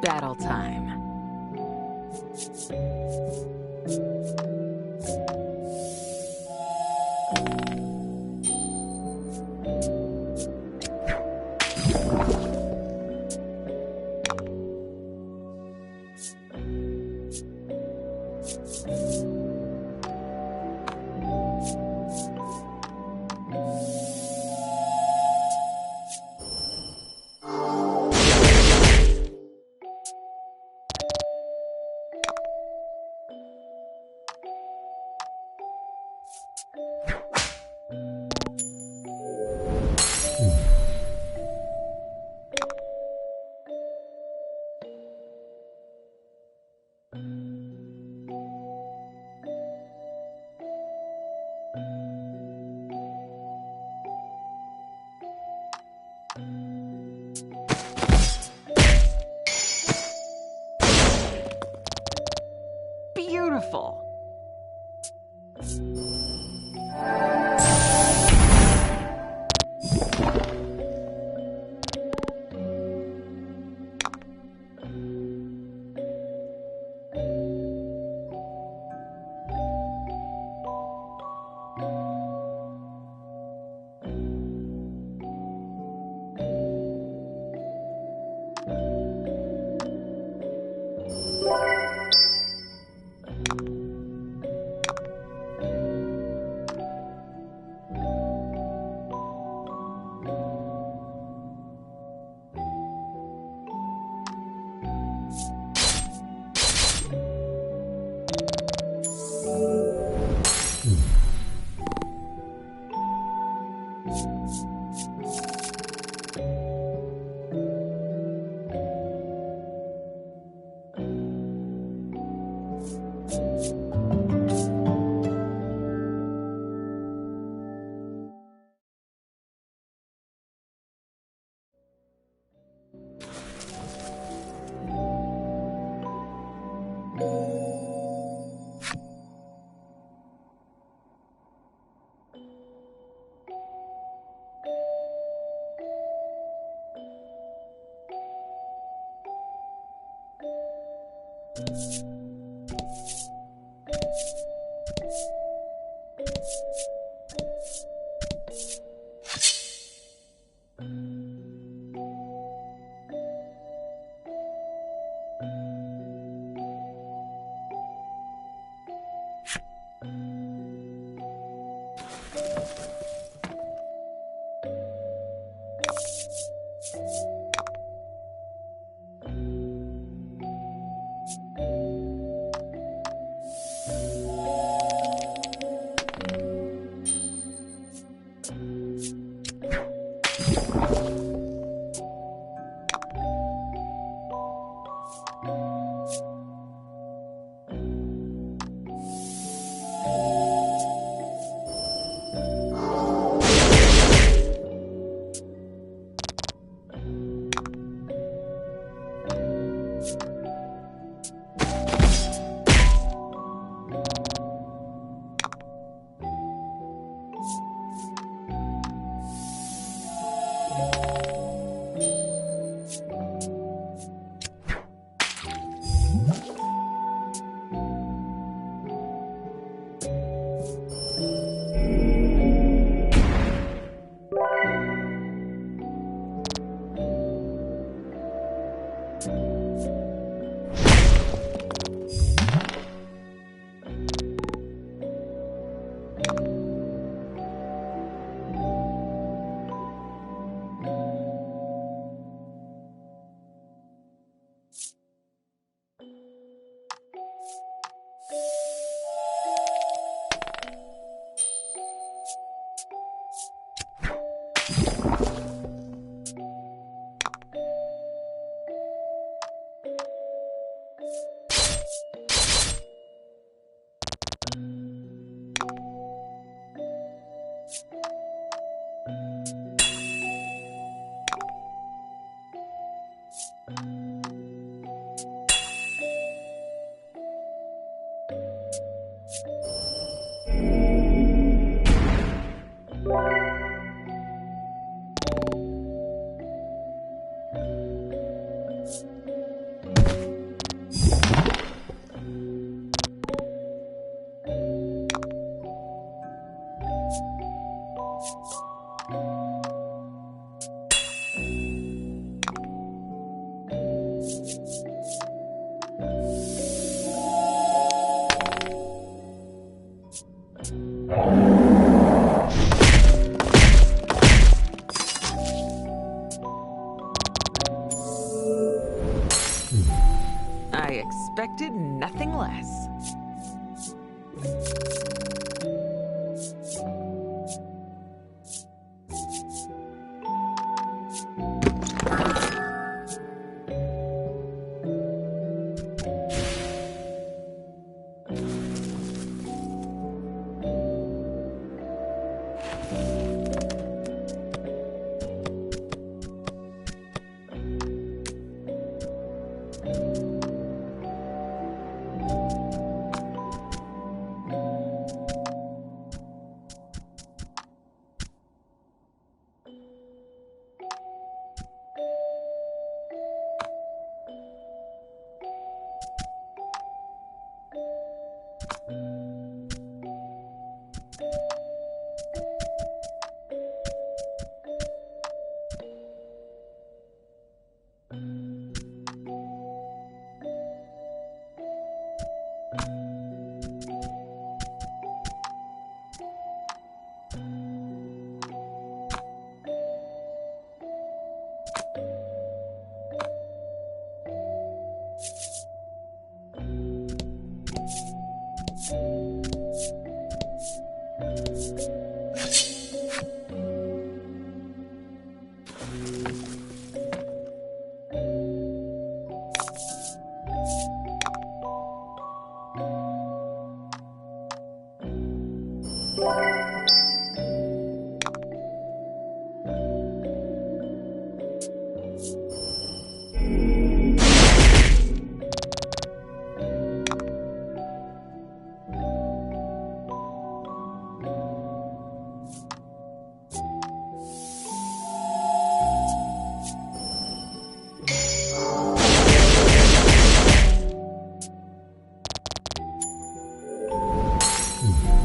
Battle time. Beautiful. I expected nothing less.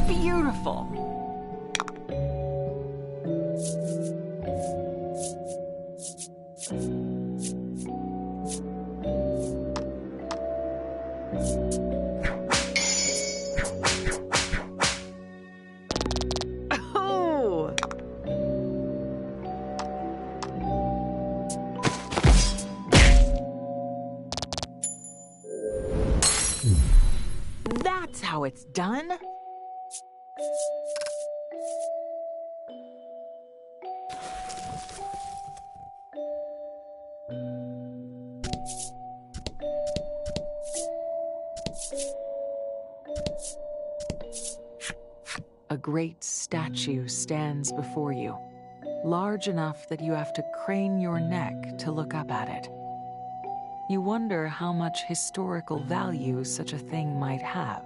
Beautiful. Oh! That's how it's done. A great statue stands before you, large enough that you have to crane your neck to look up at it. You wonder how much historical value such a thing might have.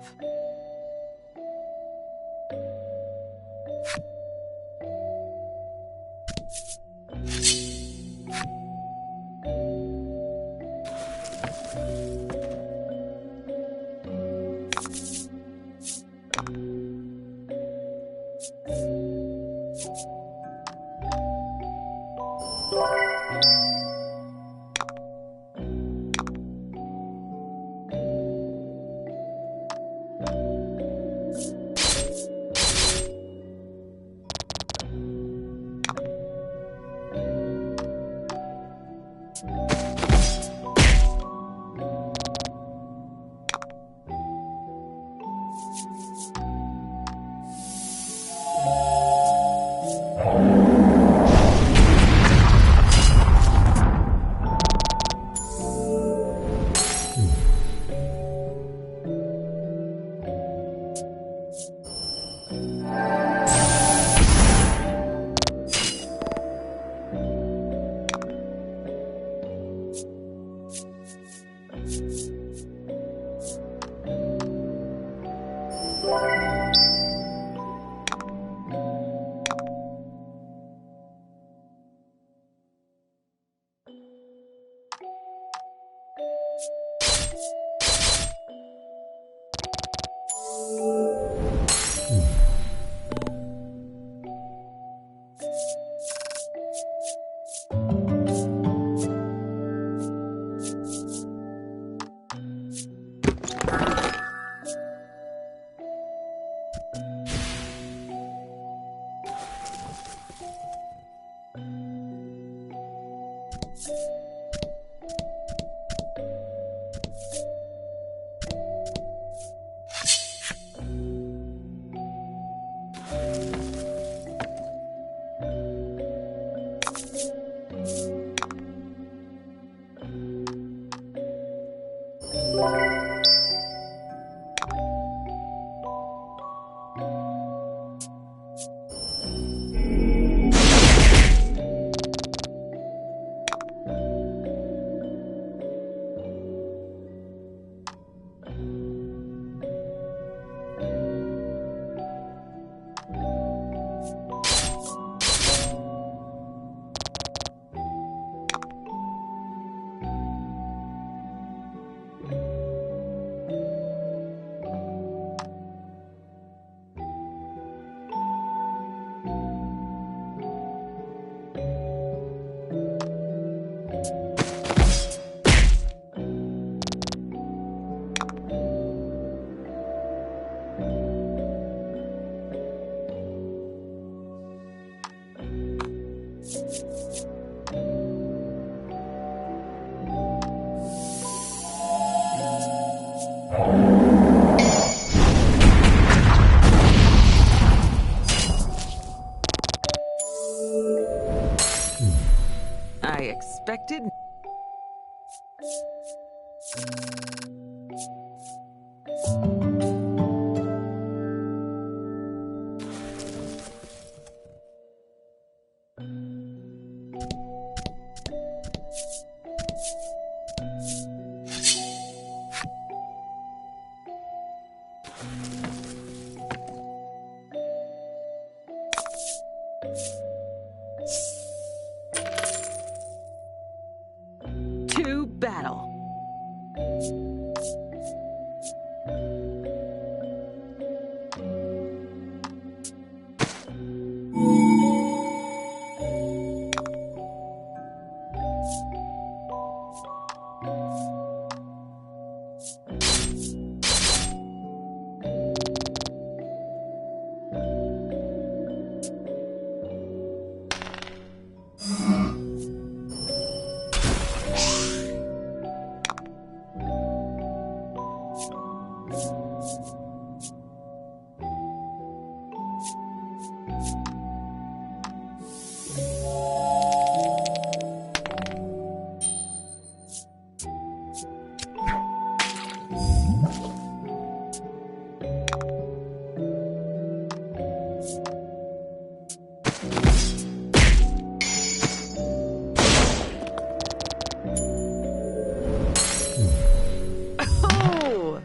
I expected. To battle. Oh!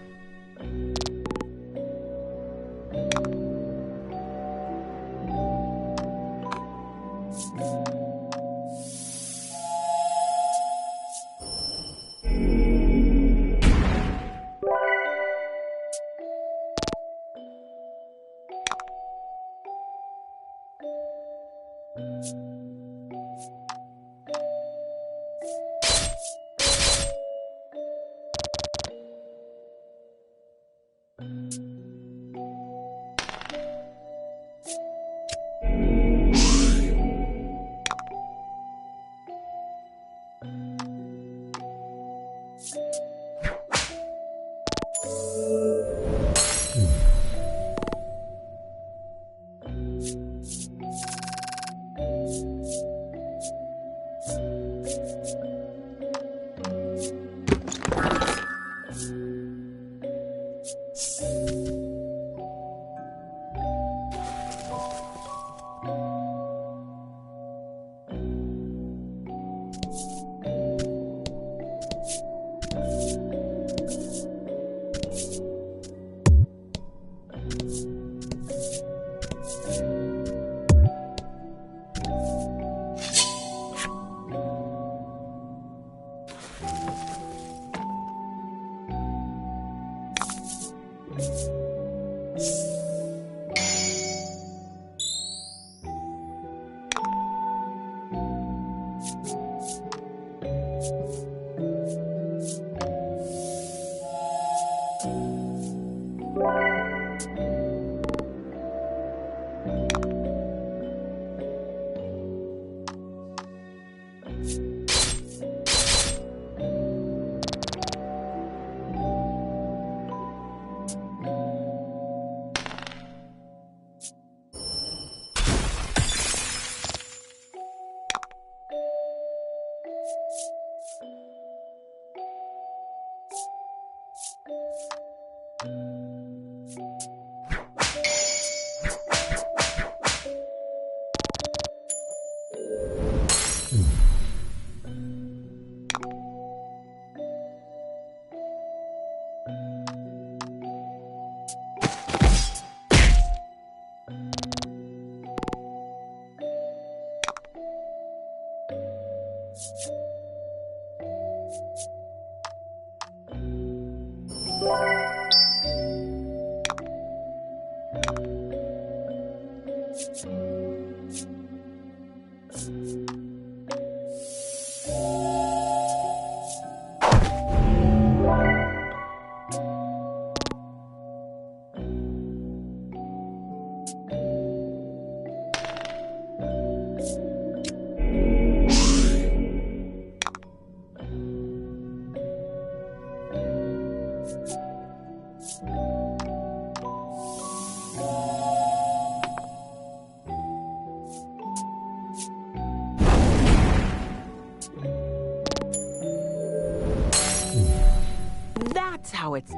That's how it's...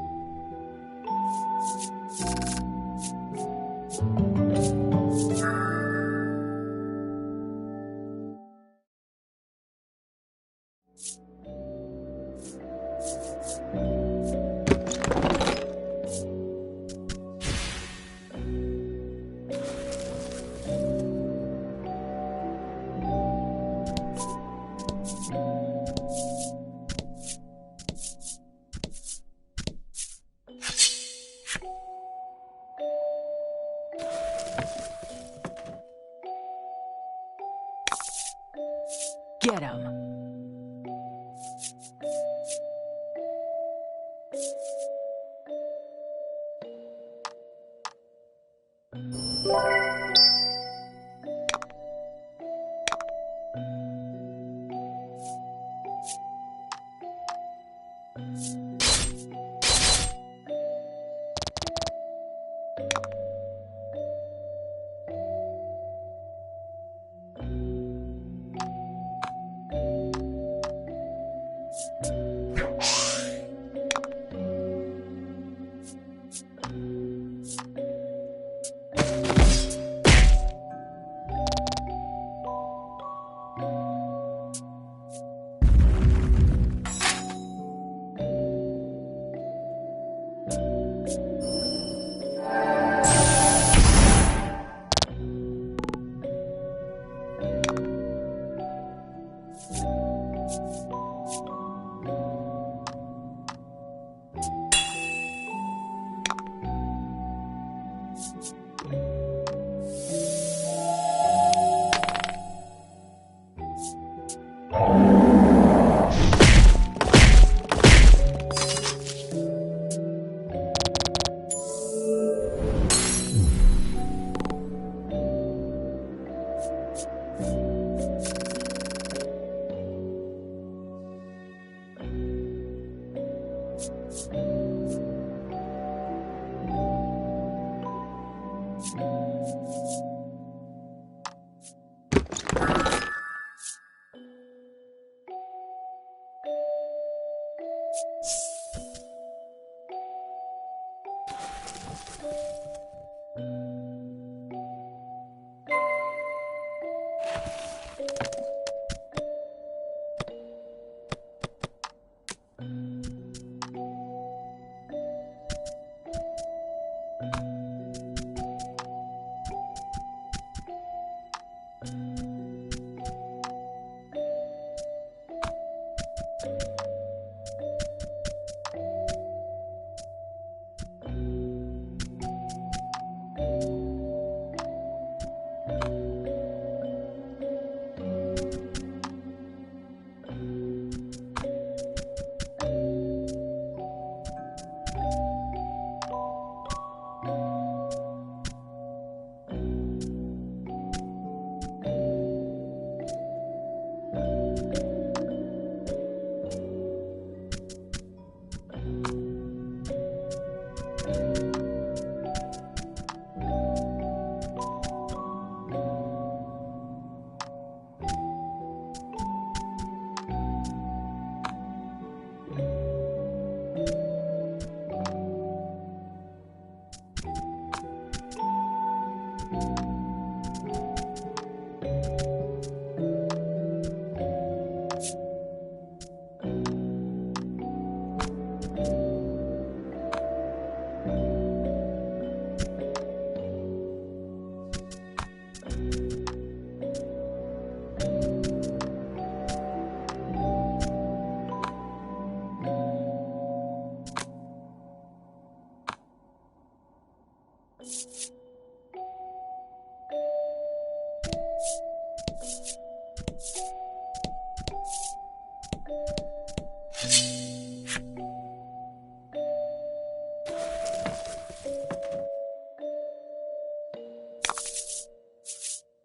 Get him.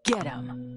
Get him.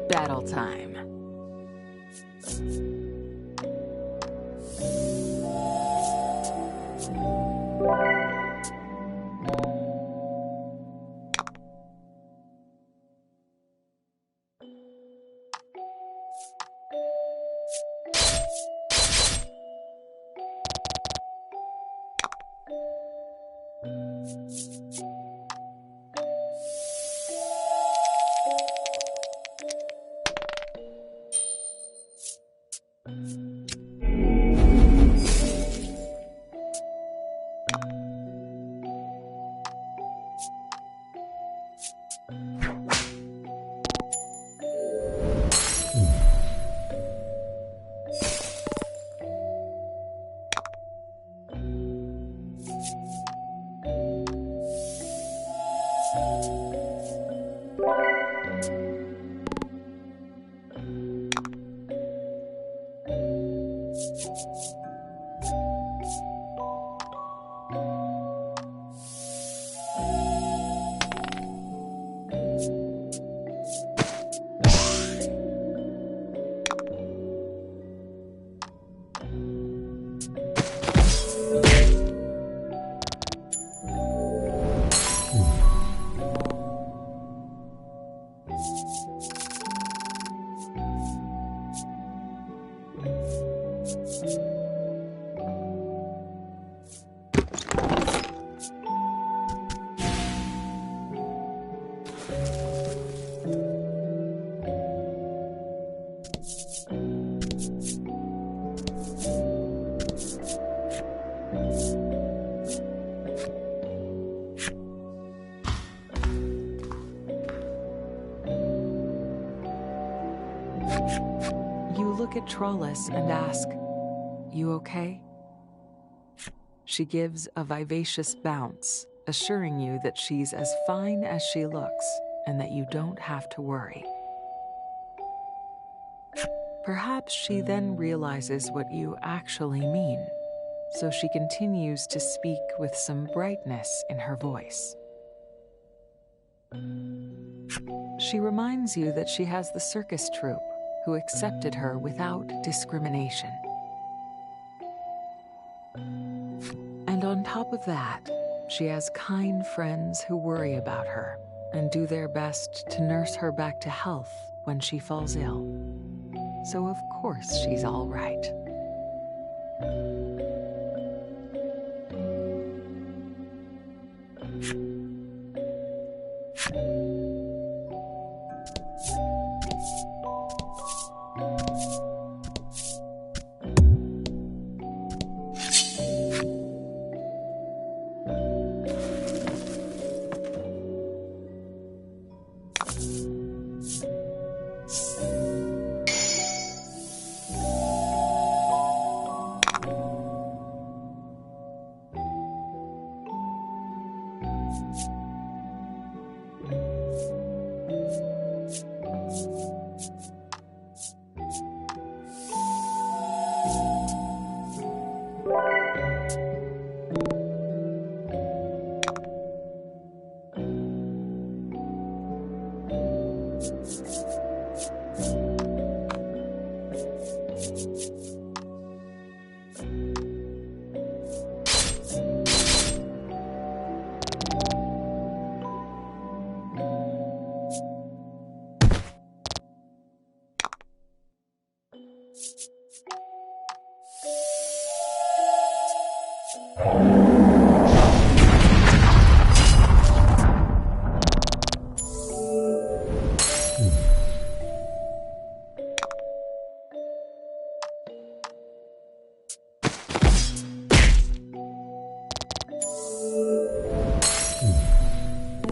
Battle time. You look at Trollis and ask, "You okay?" She gives a vivacious bounce, assuring you that she's as fine as she looks and that you don't have to worry. Perhaps she then realizes what you actually mean, so she continues to speak with some brightness in her voice. She reminds you that she has the circus troupe who accepted her without discrimination. And on top of that, she has kind friends who worry about her and do their best to nurse her back to health when she falls ill. So of course she's all right.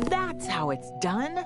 That's how it's done.